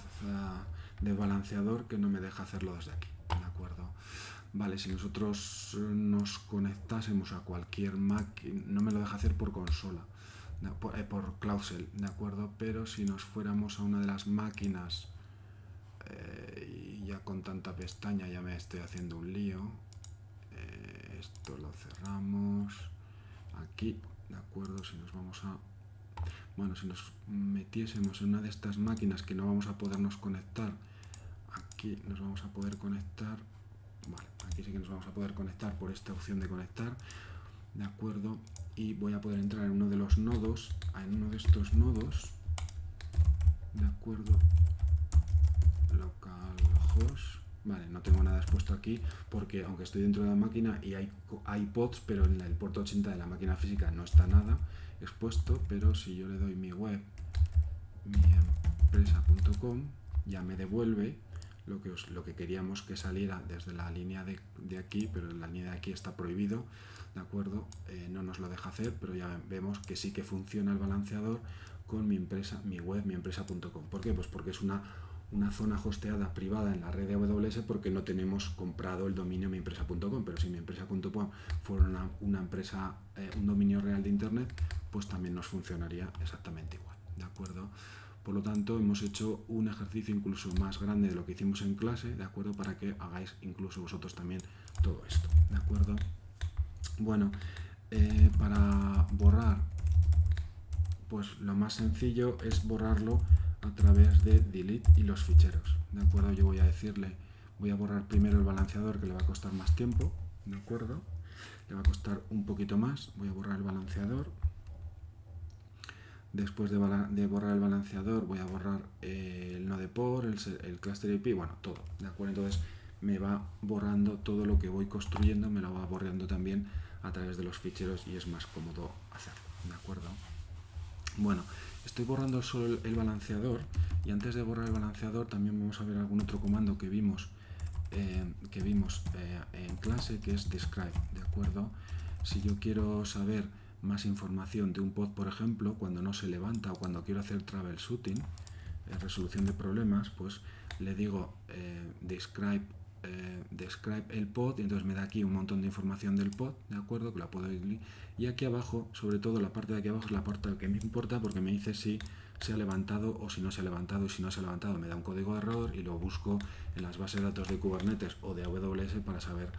de balanceador que no me deja hacerlo desde aquí, ¿de acuerdo? Vale, si nosotros nos conectásemos a cualquier máquina, no me lo deja hacer por consola, por Cloudshell, ¿de acuerdo? Pero si nos fuéramos a una de las máquinas, y ya con tanta pestaña ya me estoy haciendo un lío, esto lo cerramos, aquí, ¿de acuerdo? Si nos vamos a... Bueno, si nos metiésemos en una de estas máquinas que no vamos a podernos conectar, aquí nos vamos a poder conectar, vale, aquí sí que nos vamos a poder conectar por esta opción de conectar, ¿de acuerdo? Y voy a poder entrar en uno de los nodos, en uno de estos nodos, ¿de acuerdo? Localhost, vale, no tengo nada expuesto aquí porque aunque estoy dentro de la máquina y hay pods, pero en el puerto 80 de la máquina física no está nada expuesto, pero si yo le doy mi web, miempresa.com, ya me devuelve lo que queríamos que saliera desde la línea de aquí, pero la línea de aquí está prohibido, ¿de acuerdo? No nos lo deja hacer, pero ya vemos que sí que funciona el balanceador con mi web, miempresa.com. ¿Por qué? Pues porque es una zona hosteada privada en la red de AWS, porque no tenemos comprado el dominio miempresa.com, pero si miempresa.com fuera una empresa, un dominio real de internet, pues también nos funcionaría exactamente igual, ¿de acuerdo? Por lo tanto, hemos hecho un ejercicio incluso más grande de lo que hicimos en clase, ¿de acuerdo? Para que hagáis incluso vosotros también todo esto, ¿de acuerdo? Bueno, para borrar, pues lo más sencillo es borrarlo a través de delete y los ficheros, ¿de acuerdo? Yo voy a decirle, voy a borrar primero el balanceador, que le va a costar más tiempo, ¿de acuerdo? Le va a costar un poquito más, voy a borrar el balanceador. Después de borrar el balanceador voy a borrar el node port, el cluster IP, bueno, todo, ¿de acuerdo? Entonces me va borrando todo lo que voy construyendo, me lo va borrando también a través de los ficheros y es más cómodo hacerlo, ¿de acuerdo? Bueno, estoy borrando solo el balanceador y antes de borrar el balanceador también vamos a ver algún otro comando que vimos en clase, que es describe, ¿de acuerdo? Si yo quiero saber más información de un pod, por ejemplo, cuando no se levanta o cuando quiero hacer troubleshooting, resolución de problemas, pues le digo describe el pod y entonces me da aquí un montón de información del pod, ¿de acuerdo? Que la puedo ir, y aquí abajo, sobre todo la parte de aquí abajo es la parte que me importa porque me dice si se ha levantado o si no se ha levantado, y si no se ha levantado me da un código de error y lo busco en las bases de datos de Kubernetes o de AWS para saber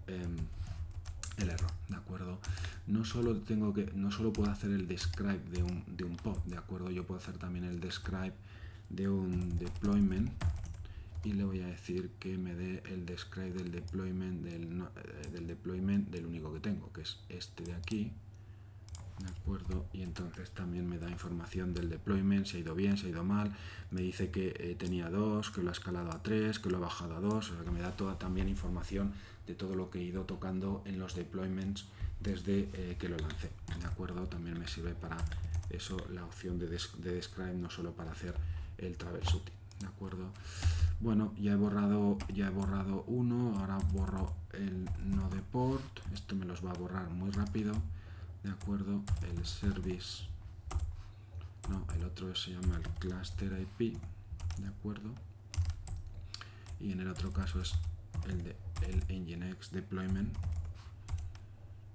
el error, ¿de acuerdo? No solo puedo hacer el describe de un pod, ¿de acuerdo? Yo puedo hacer también el describe de un deployment y le voy a decir que me dé el describe del deployment del único que tengo, que es este de aquí, ¿de acuerdo? Y entonces también me da información del deployment, si ha ido bien, si ha ido mal, me dice que tenía 2, que lo ha escalado a 3, que lo ha bajado a 2, o sea que me da toda también información de todo lo que he ido tocando en los deployments desde que lo lancé, ¿de acuerdo? También me sirve para eso la opción de describe, no solo para hacer el troubleshooting, ¿de acuerdo? Bueno, ya he borrado uno, ahora borro el node port, esto me los va a borrar muy rápido, ¿de acuerdo? El service, no, el otro se llama el cluster IP, ¿de acuerdo? Y en el otro caso es el Nginx deployment,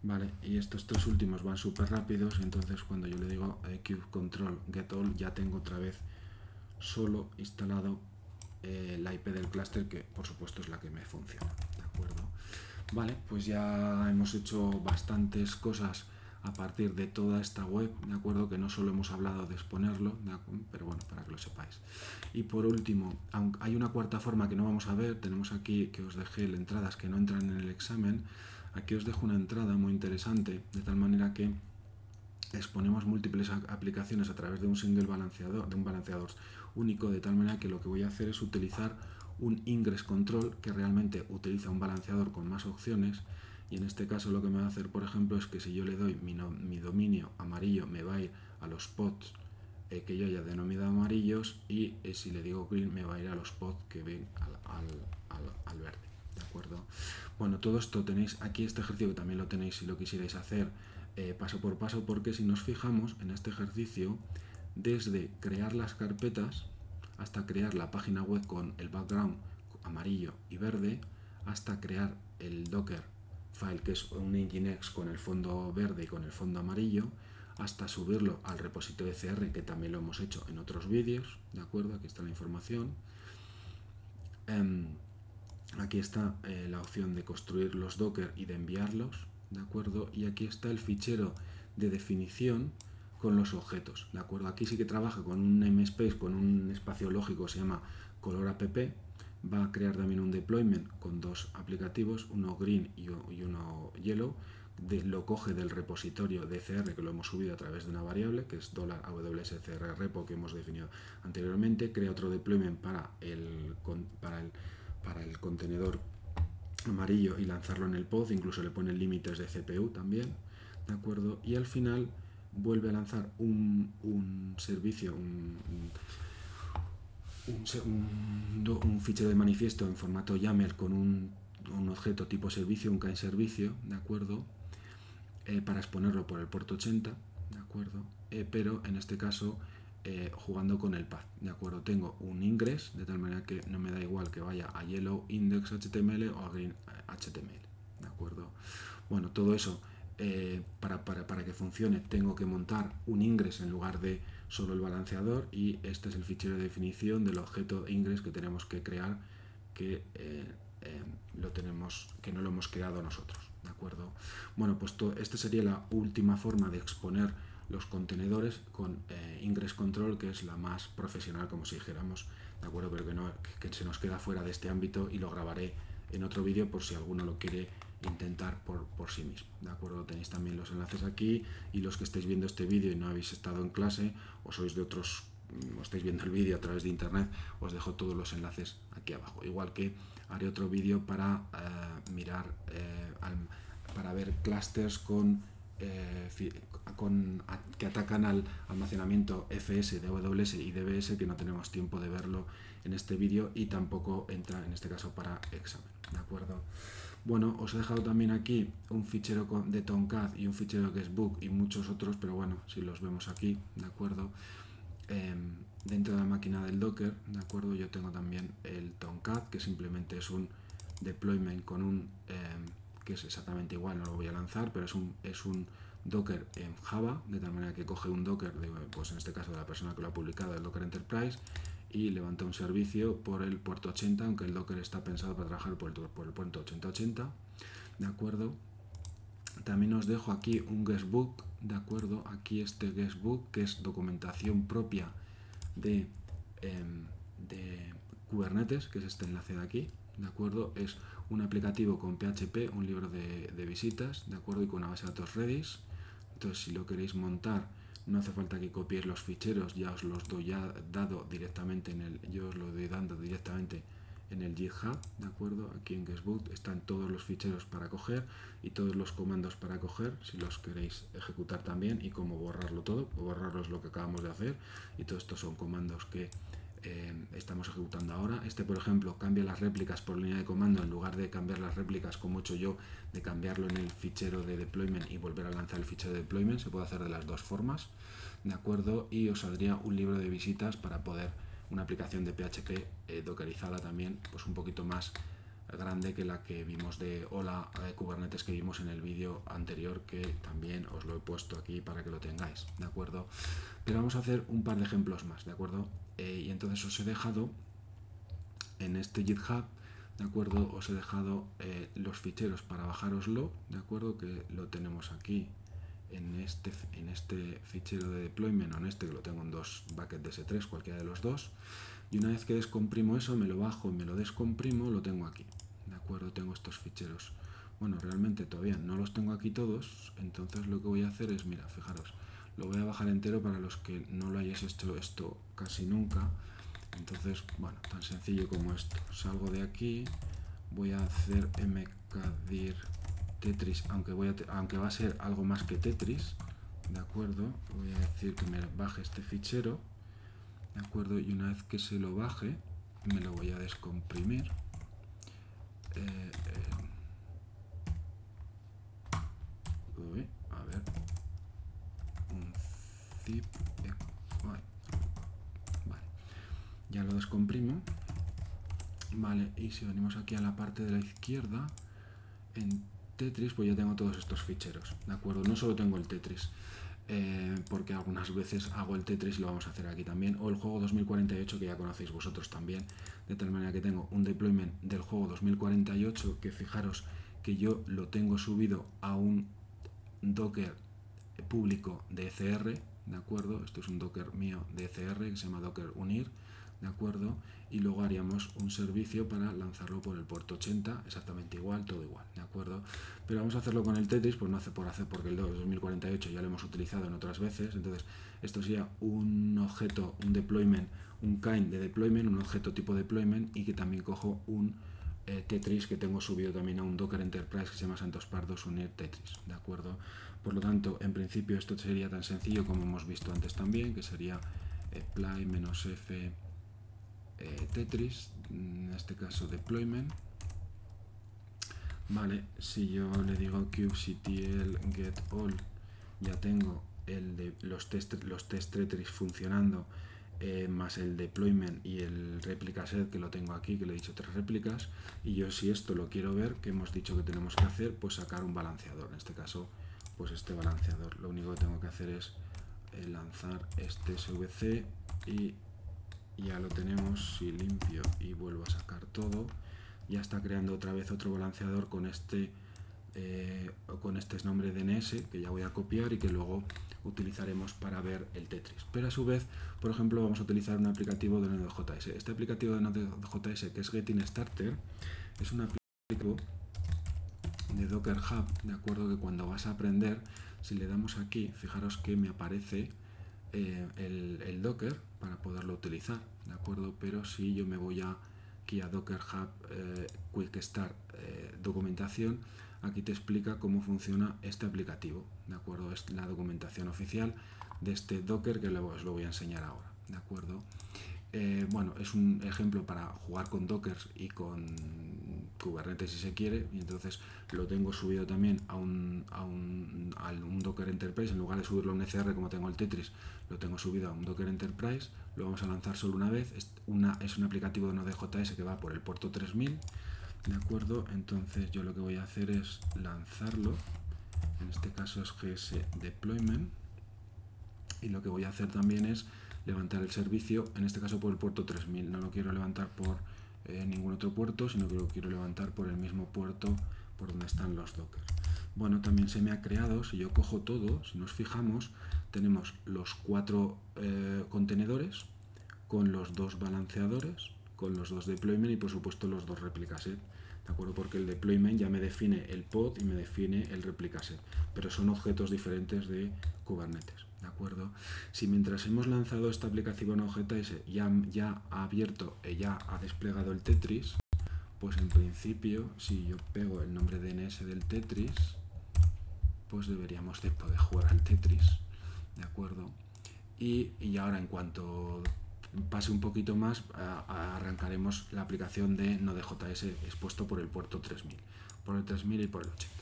vale, y estos tres últimos van súper rápidos, entonces cuando yo le digo kubecontrol get all ya tengo otra vez solo instalado la IP del clúster, que por supuesto es la que me funciona, ¿de acuerdo? Vale, pues ya hemos hecho bastantes cosas a partir de toda esta web, ¿de acuerdo? Que no solo hemos hablado de exponerlo, pero bueno, para que lo sepáis. Y por último, hay una cuarta forma que no vamos a ver, tenemos aquí que os dejé entradas que no entran en el examen, aquí os dejo una entrada muy interesante, de tal manera que exponemos múltiples aplicaciones a través de un single balanceador, de un balanceador único, de tal manera que lo que voy a hacer es utilizar un ingress control que realmente utiliza un balanceador con más opciones, y en este caso lo que me va a hacer, por ejemplo, es que si yo le doy mi dominio amarillo, me va a ir a los pods que yo haya denominado amarillos, y si le digo green me va a ir a los pods que ven al verde, ¿de acuerdo? Bueno, todo esto tenéis aquí, este ejercicio que también lo tenéis si lo quisierais hacer paso por paso, porque si nos fijamos en este ejercicio, desde crear las carpetas hasta crear la página web con el background amarillo y verde, hasta crear el Docker file, que es un Nginx con el fondo verde y con el fondo amarillo, hasta subirlo al repositorio CR, que también lo hemos hecho en otros vídeos, ¿de acuerdo? Aquí está la información. Aquí está la opción de construir los Docker y de enviarlos, ¿de acuerdo? Y aquí está el fichero de definición con los objetos, ¿de acuerdo? Aquí sí que trabaja con un namespace, con un espacio lógico, se llama color app. Va a crear también un deployment con dos aplicativos, uno green y uno yellow. Lo coge del repositorio de CR, que lo hemos subido a través de una variable, que es $AWS-CR repo, que hemos definido anteriormente. Crea otro deployment para el contenedor amarillo y lanzarlo en el pod, incluso le pone límites de CPU también, ¿de acuerdo? Y al final vuelve a lanzar un servicio, un fichero de manifiesto en formato YAML con un objeto tipo servicio, un kind servicio, ¿de acuerdo? Para exponerlo por el puerto 80, ¿de acuerdo? Pero en este caso jugando con el path, ¿de acuerdo? Tengo un ingress, de tal manera que no me da igual que vaya a yellow index HTML o a green HTML, ¿de acuerdo? Bueno, todo eso para que funcione tengo que montar un ingress en lugar de solo el balanceador, y este es el fichero de definición del objeto ingress que tenemos que crear, que no lo hemos creado nosotros, ¿de acuerdo? Bueno, pues esta sería la última forma de exponer los contenedores con ingress control, que es la más profesional, como si dijéramos, ¿de acuerdo? Pero que se nos queda fuera de este ámbito, y lo grabaré en otro vídeo por si alguno lo quiere intentar por sí mismo, ¿de acuerdo? Tenéis también los enlaces aquí, y los que estáis viendo este vídeo y no habéis estado en clase o sois de otros, o estáis viendo el vídeo a través de internet, os dejo todos los enlaces aquí abajo, igual que haré otro vídeo para mirar para ver clusters que atacan al almacenamiento FS de AWS y DBS, que no tenemos tiempo de verlo en este vídeo, y tampoco entra en este caso para examen, ¿de acuerdo? Bueno, os he dejado también aquí un fichero de Tomcat y un fichero de Guestbook y muchos otros, pero bueno, si los vemos aquí, ¿de acuerdo? Dentro de la máquina del Docker, ¿de acuerdo? Yo tengo también el Tomcat, que simplemente es un deployment con un que es exactamente igual, no lo voy a lanzar, pero es un Docker en Java, de tal manera que coge un Docker, pues en este caso de la persona que lo ha publicado, el Docker Enterprise, y levanta un servicio por el puerto 80, aunque el Docker está pensado para trabajar por el puerto 8080, ¿de acuerdo? También os dejo aquí un guestbook, ¿de acuerdo? Aquí este guestbook, que es documentación propia de Kubernetes, que es este enlace de aquí, ¿de acuerdo? Es un aplicativo con PHP, un libro de visitas, ¿de acuerdo? Y con una base de datos Redis. Entonces, si lo queréis montar, no hace falta que copiéis los ficheros, ya os los doy dando directamente en el GitHub, ¿de acuerdo? Aquí en Guestbook están todos los ficheros para coger y todos los comandos para coger, si los queréis ejecutar también, y cómo borrarlo todo. Borrarlo es lo que acabamos de hacer, y todo esto son comandos que estamos ejecutando ahora. Este, por ejemplo, cambia las réplicas por línea de comando, en lugar de cambiar las réplicas como he hecho yo, de cambiarlo en el fichero de deployment y volver a lanzar el fichero de deployment. Se puede hacer de las dos formas, ¿de acuerdo? Y os saldría un libro de visitas para poder, una aplicación de PHP dockerizada también, pues un poquito más grande que la que vimos de Hola Kubernetes, que vimos en el vídeo anterior, que también os lo he puesto aquí para que lo tengáis, ¿de acuerdo? Pero vamos a hacer un par de ejemplos más, ¿de acuerdo? Y entonces os he dejado en este GitHub, ¿de acuerdo? Os he dejado los ficheros para bajároslo, ¿de acuerdo? Que lo tenemos aquí en este fichero de deployment, o en este, que lo tengo en dos buckets de S3, cualquiera de los dos. Y una vez que descomprimo eso, me lo bajo y me lo descomprimo, lo tengo aquí, ¿de acuerdo? Tengo estos ficheros. Bueno, realmente todavía no los tengo aquí todos, entonces lo que voy a hacer es, mira, fijaros, lo voy a bajar entero para los que no lo hayáis hecho esto casi nunca. Entonces, bueno, tan sencillo como esto. Salgo de aquí, voy a hacer mkdir Tetris, aunque va a ser algo más que Tetris, ¿de acuerdo? Voy a decir que me baje este fichero, ¿de acuerdo? Y una vez que se lo baje, me lo voy a descomprimir. A ver, un zip, vale, ya lo descomprimo, Vale, y si venimos aquí a la parte de la izquierda, en Tetris, pues ya tengo todos estos ficheros, ¿de acuerdo? No solo tengo el Tetris, porque algunas veces hago el Tetris y lo vamos a hacer aquí también, o el juego 2048 que ya conocéis vosotros también, de tal manera que tengo un deployment del juego 2048 que fijaros que yo lo tengo subido a un Docker público de ECR, ¿de acuerdo? Esto es un Docker mío de ECR que se llama Docker unir, ¿de acuerdo? Y luego haríamos un servicio para lanzarlo por el puerto 80, exactamente igual, todo igual, ¿de acuerdo? Pero vamos a hacerlo con el Tetris, pues no hace por hacer, porque el 2048 ya lo hemos utilizado en otras veces, entonces esto sería un objeto, un deployment, un kind de deployment, un objeto tipo deployment, y que también cojo un Tetris que tengo subido también a un Docker Enterprise que se llama Santos Pardos unir Tetris, ¿de acuerdo? Por lo tanto, en principio esto sería tan sencillo como hemos visto antes también, que sería -f Tetris, en este caso deployment. Vale, si yo le digo kubectl get all, ya tengo los test Tetris funcionando, más el deployment y el replica set que lo tengo aquí, que le he dicho 3 réplicas, y yo si esto lo quiero ver, que hemos dicho que tenemos que hacer, pues sacar un balanceador, en este caso pues este balanceador. Lo único que tengo que hacer es lanzar este svc y ya lo tenemos. Si limpio y vuelvo a sacar todo, ya está creando otra vez otro balanceador con este nombre DNS que ya voy a copiar y que luego utilizaremos para ver el Tetris. Pero a su vez, por ejemplo, vamos a utilizar un aplicativo de Node.js. Este aplicativo de Node.js, que es Getting Starter, es un aplicativo de Docker Hub, de acuerdo, que cuando vas a aprender, si le damos aquí, fijaros que me aparece el Docker para poderlo utilizar, de acuerdo, pero si yo me voy aquí a Docker Hub Quick Start documentación, aquí te explica cómo funciona este aplicativo, de acuerdo, es la documentación oficial de este Docker que os lo voy a enseñar ahora, de acuerdo. Bueno, es un ejemplo para jugar con Docker y con Kubernetes si se quiere, y entonces lo tengo subido también a un Docker Enterprise. En lugar de subirlo a un ECR como tengo el Tetris, lo tengo subido a un Docker Enterprise. Lo vamos a lanzar solo una vez. Es un aplicativo de Node.js que va por el puerto 3000, ¿de acuerdo? Entonces yo lo que voy a hacer es lanzarlo. En este caso es GS Deployment, y lo que voy a hacer también es levantar el servicio, en este caso por el puerto 3000. No lo quiero levantar por ningún otro puerto, sino que lo quiero levantar por el mismo puerto por donde están los Docker. Bueno, también se me ha creado, si yo cojo todo, si nos fijamos, tenemos los 4 contenedores con los 2 balanceadores, con los 2 deployment y por supuesto los 2 replica set, ¿de acuerdo? Porque el deployment ya me define el pod y me define el replica set, pero son objetos diferentes de Kubernetes, ¿de acuerdo? Si mientras hemos lanzado esta aplicación a OJS ya ha abierto, ya ha desplegado el Tetris, pues en principio, si yo pego el nombre DNS del Tetris, pues deberíamos de poder jugar al Tetris, ¿de acuerdo? Y ahora, en cuanto pase un poquito más, arrancaremos la aplicación de Node.js expuesto por el puerto 3000, por el 3000 y por el 80.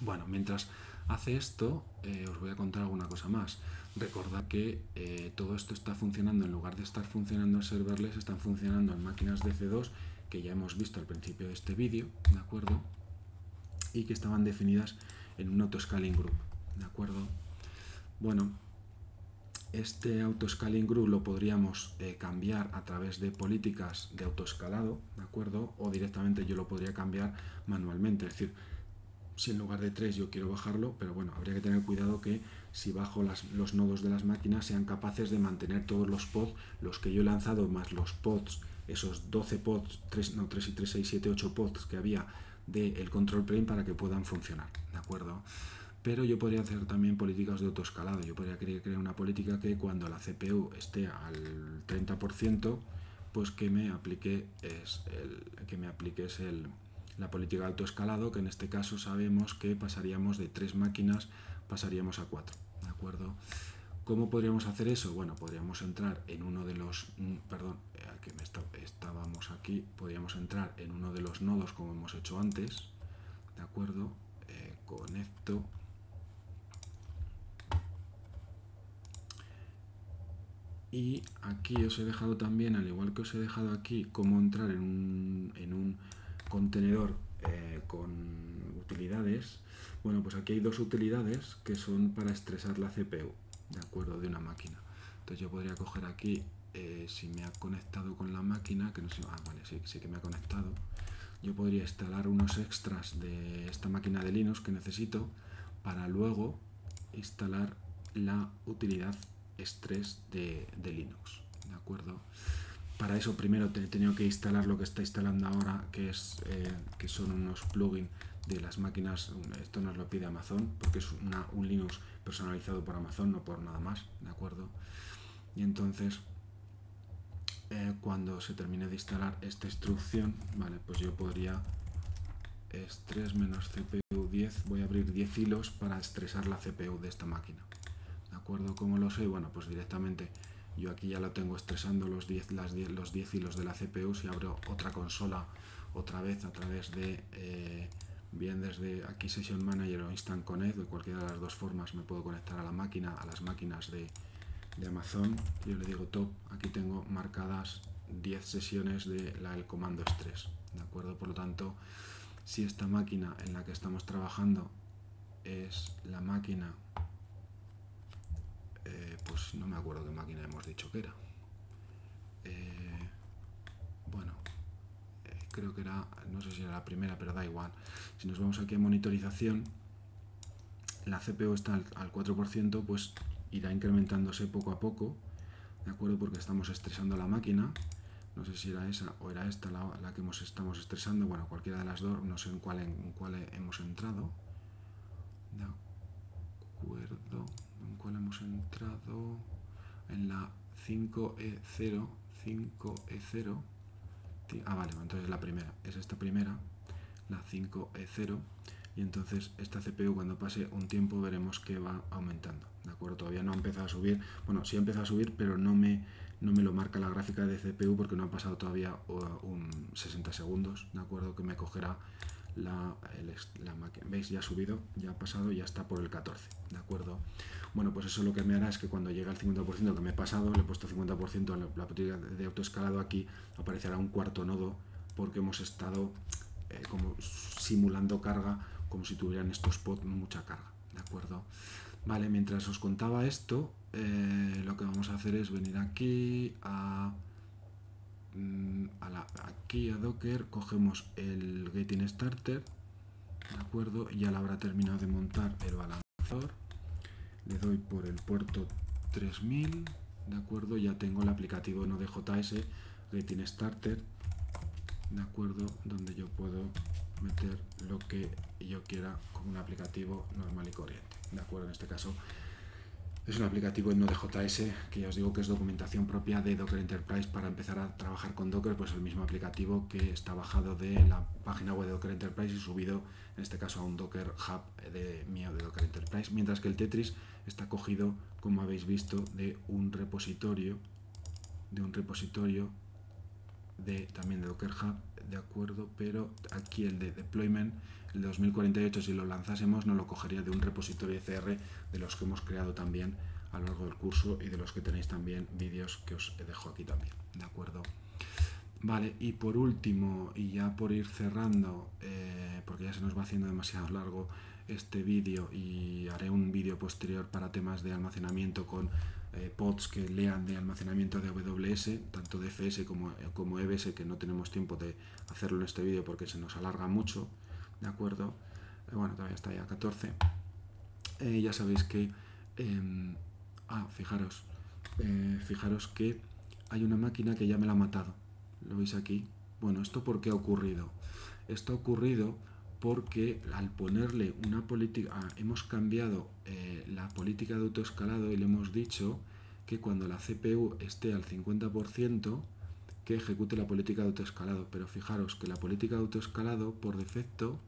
Bueno, mientras hace esto, os voy a contar alguna cosa más. Recordad que todo esto está funcionando, en lugar de estar funcionando en serverless, están funcionando en máquinas de EC2, que ya hemos visto al principio de este vídeo, ¿de acuerdo? Y que estaban definidas en un autoscaling group, ¿de acuerdo? Bueno, este autoscaling group lo podríamos cambiar a través de políticas de autoescalado, ¿de acuerdo? O directamente yo lo podría cambiar manualmente, es decir, si en lugar de 3 yo quiero bajarlo, pero bueno, habría que tener cuidado que si bajo los nodos de las máquinas sean capaces de mantener todos los pods, los que yo he lanzado más los pods, esos 12 pods, 3 y 3, 6, 7, 8 pods que había del control plane para que puedan funcionar, ¿de acuerdo? Pero yo podría hacer también políticas de autoescalado. Yo podría crear una política que cuando la CPU esté al 30%, pues que me aplique la política de autoescalado, que en este caso sabemos que pasaríamos de 3 máquinas, pasaríamos a 4, ¿de acuerdo? ¿Cómo podríamos hacer eso? Bueno, podríamos entrar en uno de los, estábamos aquí, podríamos entrar en uno de los nodos como hemos hecho antes, ¿de acuerdo? Y aquí os he dejado también, al igual que os he dejado aquí, cómo entrar en un contenedor con utilidades. Bueno, pues aquí hay dos utilidades que son para estresar la CPU, ¿de acuerdo? De una máquina. Entonces yo podría coger aquí, si me ha conectado con la máquina, que no sé, vale, sí que me ha conectado. Yo podría instalar unos extras de esta máquina de Linux que necesito para luego instalar la utilidad estrés de Linux, ¿de acuerdo? Para eso primero he tenido que instalar lo que está instalando ahora, que son unos plugins de las máquinas. Esto nos lo pide Amazon porque es un Linux personalizado por Amazon, no por nada más, ¿de acuerdo? Y entonces cuando se termine de instalar esta instrucción, vale, pues yo podría estrés menos CPU 10, voy a abrir 10 hilos para estresar la CPU de esta máquina, ¿de acuerdo? ¿Cómo lo sé? Bueno, pues directamente yo aquí ya lo tengo estresando los 10 hilos de la CPU. Si abro otra consola otra vez a través de bien desde aquí Session Manager o Instant Connect, de cualquiera de las dos formas me puedo conectar a la máquina, a las máquinas de Amazon. Yo le digo top, aquí tengo marcadas 10 sesiones del comando estrés, ¿de acuerdo? Por lo tanto, si esta máquina en la que estamos trabajando es la máquina, pues no me acuerdo qué máquina hemos dicho que era. Bueno, creo que era, no sé si era la primera, pero da igual. Si nos vamos aquí a monitorización, la CPU está al 4%, pues irá incrementándose poco a poco, ¿de acuerdo? Porque estamos estresando la máquina. No sé si era esa o era esta la que estamos estresando. Bueno, cualquiera de las dos, no sé en cuál hemos entrado. De acuerdo, ¿en cuál hemos entrado? En la 5E0. 5E0. Vale, entonces la primera, es esta primera, la 5E0. Y entonces esta CPU cuando pase un tiempo veremos que va aumentando, ¿de acuerdo? Todavía no ha empezado a subir, bueno, sí ha empezado a subir, pero no me lo marca la gráfica de CPU porque no ha pasado todavía 60 segundos, ¿de acuerdo? Que me cogerá la máquina. ¿Veis? Ya ha subido, ya ha pasado, ya está por el 14, ¿de acuerdo? Bueno, pues eso lo que me hará es que cuando llegue al 50% que me he pasado, le he puesto 50% a la política de autoescalado, aquí aparecerá un cuarto nodo porque hemos estado como simulando carga, como si tuvieran estos pods mucha carga, ¿de acuerdo? Vale, mientras os contaba esto, lo que vamos a hacer es venir aquí aquí a Docker, cogemos el Getting Starter, ¿de acuerdo? Ya la habrá terminado de montar el balanceador, le doy por el puerto 3000, ¿de acuerdo? Ya tengo el aplicativo Node.js Getting Starter, ¿de acuerdo? Donde yo puedo meter lo que yo quiera como un aplicativo normal y corriente, ¿de acuerdo? En este caso es un aplicativo en Node.js que ya os digo que es documentación propia de Docker Enterprise para empezar a trabajar con Docker, pues el mismo aplicativo que está bajado de la página web de Docker Enterprise y subido en este caso a un Docker Hub mío de Docker Enterprise, mientras que el Tetris está cogido, como habéis visto, de un repositorio también de Docker Hub, de acuerdo, pero aquí el de deployment, el de 2048, si lo lanzásemos no lo cogería de un repositorio ECR de los que hemos creado también a lo largo del curso y de los que tenéis también vídeos que os dejo aquí también, de acuerdo. Vale, y por último, y ya por ir cerrando, porque ya se nos va haciendo demasiado largo este vídeo y haré un vídeo posterior para temas de almacenamiento con pods que lean de almacenamiento de AWS, tanto de FS como EBS, que no tenemos tiempo de hacerlo en este vídeo porque se nos alarga mucho, ¿de acuerdo? Bueno, todavía está ya 14. Ya sabéis que... fijaros que hay una máquina que ya me la ha matado. ¿Lo veis aquí? Bueno, ¿esto por qué ha ocurrido? Esto ha ocurrido porque al ponerle una política, hemos cambiado la política de autoescalado y le hemos dicho que cuando la CPU esté al 50% que ejecute la política de autoescalado, pero fijaros que la política de autoescalado por defecto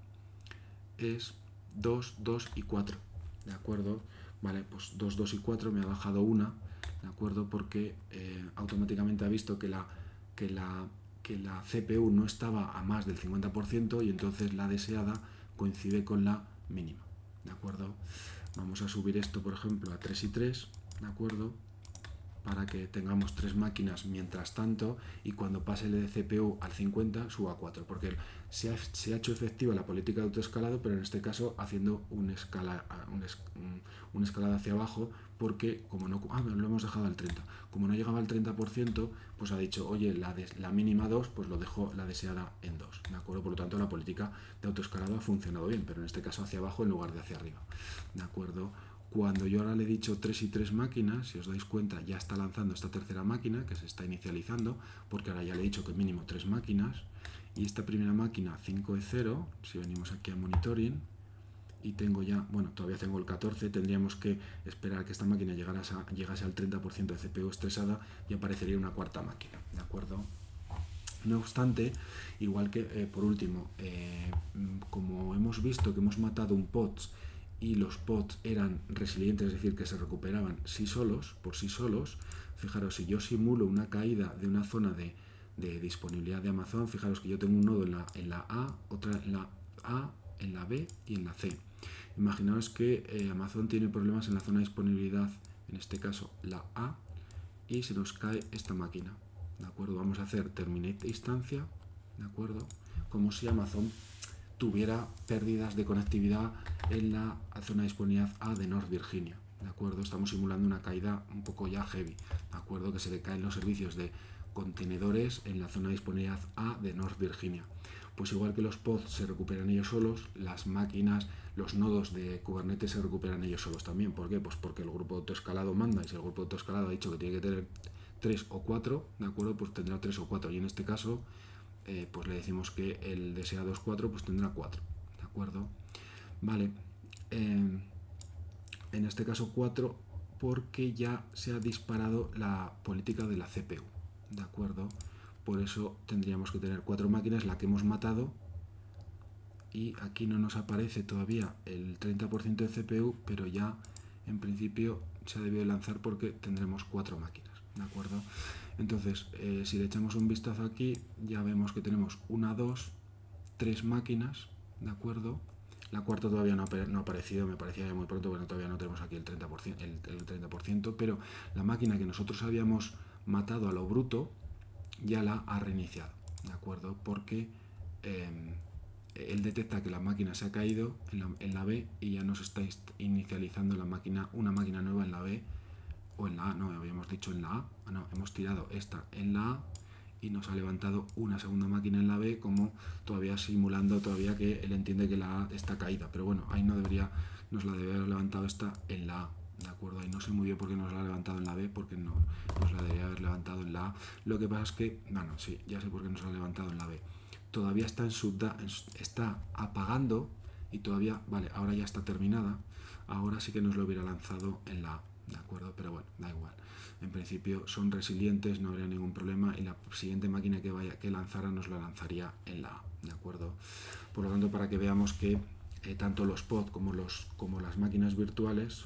es 2, 2 y 4, ¿de acuerdo? Vale, pues 2, 2 y 4 me ha bajado una, ¿de acuerdo? Porque automáticamente ha visto que la CPU no estaba a más del 50% y entonces la deseada coincide con la mínima, ¿de acuerdo? Vamos a subir esto, por ejemplo, a 3 y 3, ¿de acuerdo? para que tengamos 3 máquinas mientras tanto, y cuando pase el de CPU al 50 suba a 4, porque se ha hecho efectiva la política de autoescalado, pero en este caso haciendo un escalado hacia abajo, porque como no, lo hemos dejado al 30, como no llegaba al 30%, pues ha dicho, oye, la mínima 2, pues lo dejo la deseada en 2, ¿de acuerdo? Por lo tanto, la política de autoescalado ha funcionado bien, pero en este caso hacia abajo en lugar de hacia arriba, ¿de acuerdo? Cuando yo ahora le he dicho 3 y 3 máquinas, si os dais cuenta, ya está lanzando esta tercera máquina que se está inicializando, porque ahora ya le he dicho que mínimo 3 máquinas, y esta primera máquina 5E0, si venimos aquí a monitoring, y tengo ya, bueno, todavía tengo el 14, tendríamos que esperar que esta máquina llegase al 30% de CPU estresada y aparecería una cuarta máquina, ¿de acuerdo? No obstante, igual que por último, como hemos visto que hemos matado un POTS y los POTS eran resilientes, es decir, que se recuperaban por sí solos, fijaros, si yo simulo una caída de una zona de disponibilidad de Amazon, fijaros que yo tengo un nodo en la A, otra en la A, en la B y en la C. Imaginaos que Amazon tiene problemas en la zona de disponibilidad, en este caso la A, y se nos cae esta máquina, ¿de acuerdo? Vamos a hacer terminate instancia, ¿de acuerdo? Como si Amazon tuviera pérdidas de conectividad en la zona de disponibilidad A de North Virginia, ¿de acuerdo? Estamos simulando una caída un poco ya heavy, ¿de acuerdo? Que se le caen los servicios de contenedores en la zona de disponibilidad A de North Virginia. Pues igual que los pods se recuperan ellos solos, las máquinas, los nodos de Kubernetes se recuperan ellos solos también. ¿Por qué? Pues porque el grupo de autoescalado manda, y si el grupo de autoescalado ha dicho que tiene que tener 3 o 4, ¿de acuerdo? Pues tendrá 3 o 4, y en este caso pues le decimos que el deseado es 4, pues tendrá 4, ¿de acuerdo? Vale, en este caso 4 porque ya se ha disparado la política de la CPU, ¿de acuerdo? Por eso tendríamos que tener 4 máquinas, la que hemos matado, y aquí no nos aparece todavía el 30% de CPU, pero ya en principio se ha debido lanzar porque tendremos 4 máquinas, ¿de acuerdo? Entonces, si le echamos un vistazo aquí, ya vemos que tenemos 1, 2, 3 máquinas, ¿de acuerdo? La cuarta todavía no ha aparecido, me parecía ya muy pronto, bueno, todavía no tenemos aquí el 30%, el 30%, pero la máquina que nosotros habíamos matado a lo bruto ya la ha reiniciado, ¿de acuerdo? Porque él detecta que la máquina se ha caído en la B y ya nos está inicializando una máquina nueva en la B, o en la A, no, habíamos dicho en la A, no, hemos tirado esta en la A y nos ha levantado una segunda máquina en la B, como todavía simulando todavía que él entiende que la A está caída, pero bueno, ahí nos la debería haber levantado esta en la A, ¿de acuerdo? Ahí no sé muy bien por qué nos la ha levantado en la B, porque no nos la debería haber levantado en la A. Lo que pasa es que, bueno, sí, ya sé por qué nos la ha levantado en la B. Todavía está está apagando y todavía, vale, ahora ya está terminada, ahora sí que nos lo hubiera lanzado en la A, ¿de acuerdo? Pero bueno, da igual. En principio son resilientes, no habría ningún problema, y la siguiente máquina que lanzara nos la lanzaría en la A, ¿de acuerdo? Por lo tanto, para que veamos que tanto los pods como las máquinas virtuales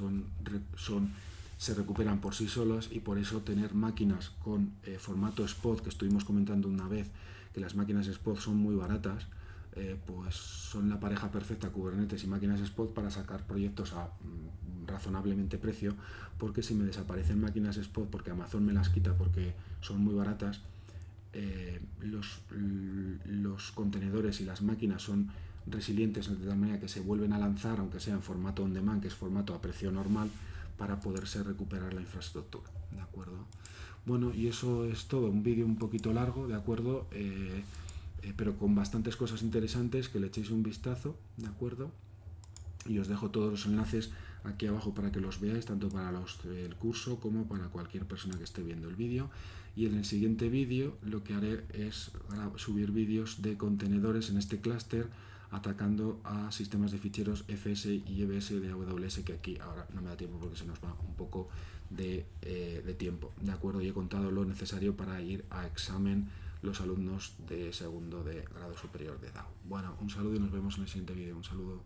se recuperan por sí solas, y por eso tener máquinas con formato SPOT, que estuvimos comentando una vez, que las máquinas SPOT son muy baratas, pues son la pareja perfecta, Kubernetes y máquinas Spot, para sacar proyectos a razonablemente precio, porque si me desaparecen máquinas Spot porque Amazon me las quita porque son muy baratas, los contenedores y las máquinas son resilientes de tal manera que se vuelven a lanzar, aunque sea en formato on demand, que es formato a precio normal, para poderse recuperar la infraestructura, ¿de acuerdo? Bueno, y eso es todo, un vídeo un poquito largo, ¿de acuerdo? Pero con bastantes cosas interesantes, que le echéis un vistazo, ¿de acuerdo? Y os dejo todos los enlaces aquí abajo para que los veáis, tanto para el curso como para cualquier persona que esté viendo el vídeo. Y en el siguiente vídeo lo que haré es subir vídeos de contenedores en este clúster, atacando a sistemas de ficheros FS y EBS de AWS, que aquí ahora no me da tiempo porque se nos va un poco de tiempo, ¿de acuerdo? Y he contado lo necesario para ir a examen los alumnos de segundo de grado superior de DAO. Bueno, un saludo y nos vemos en el siguiente vídeo. Un saludo.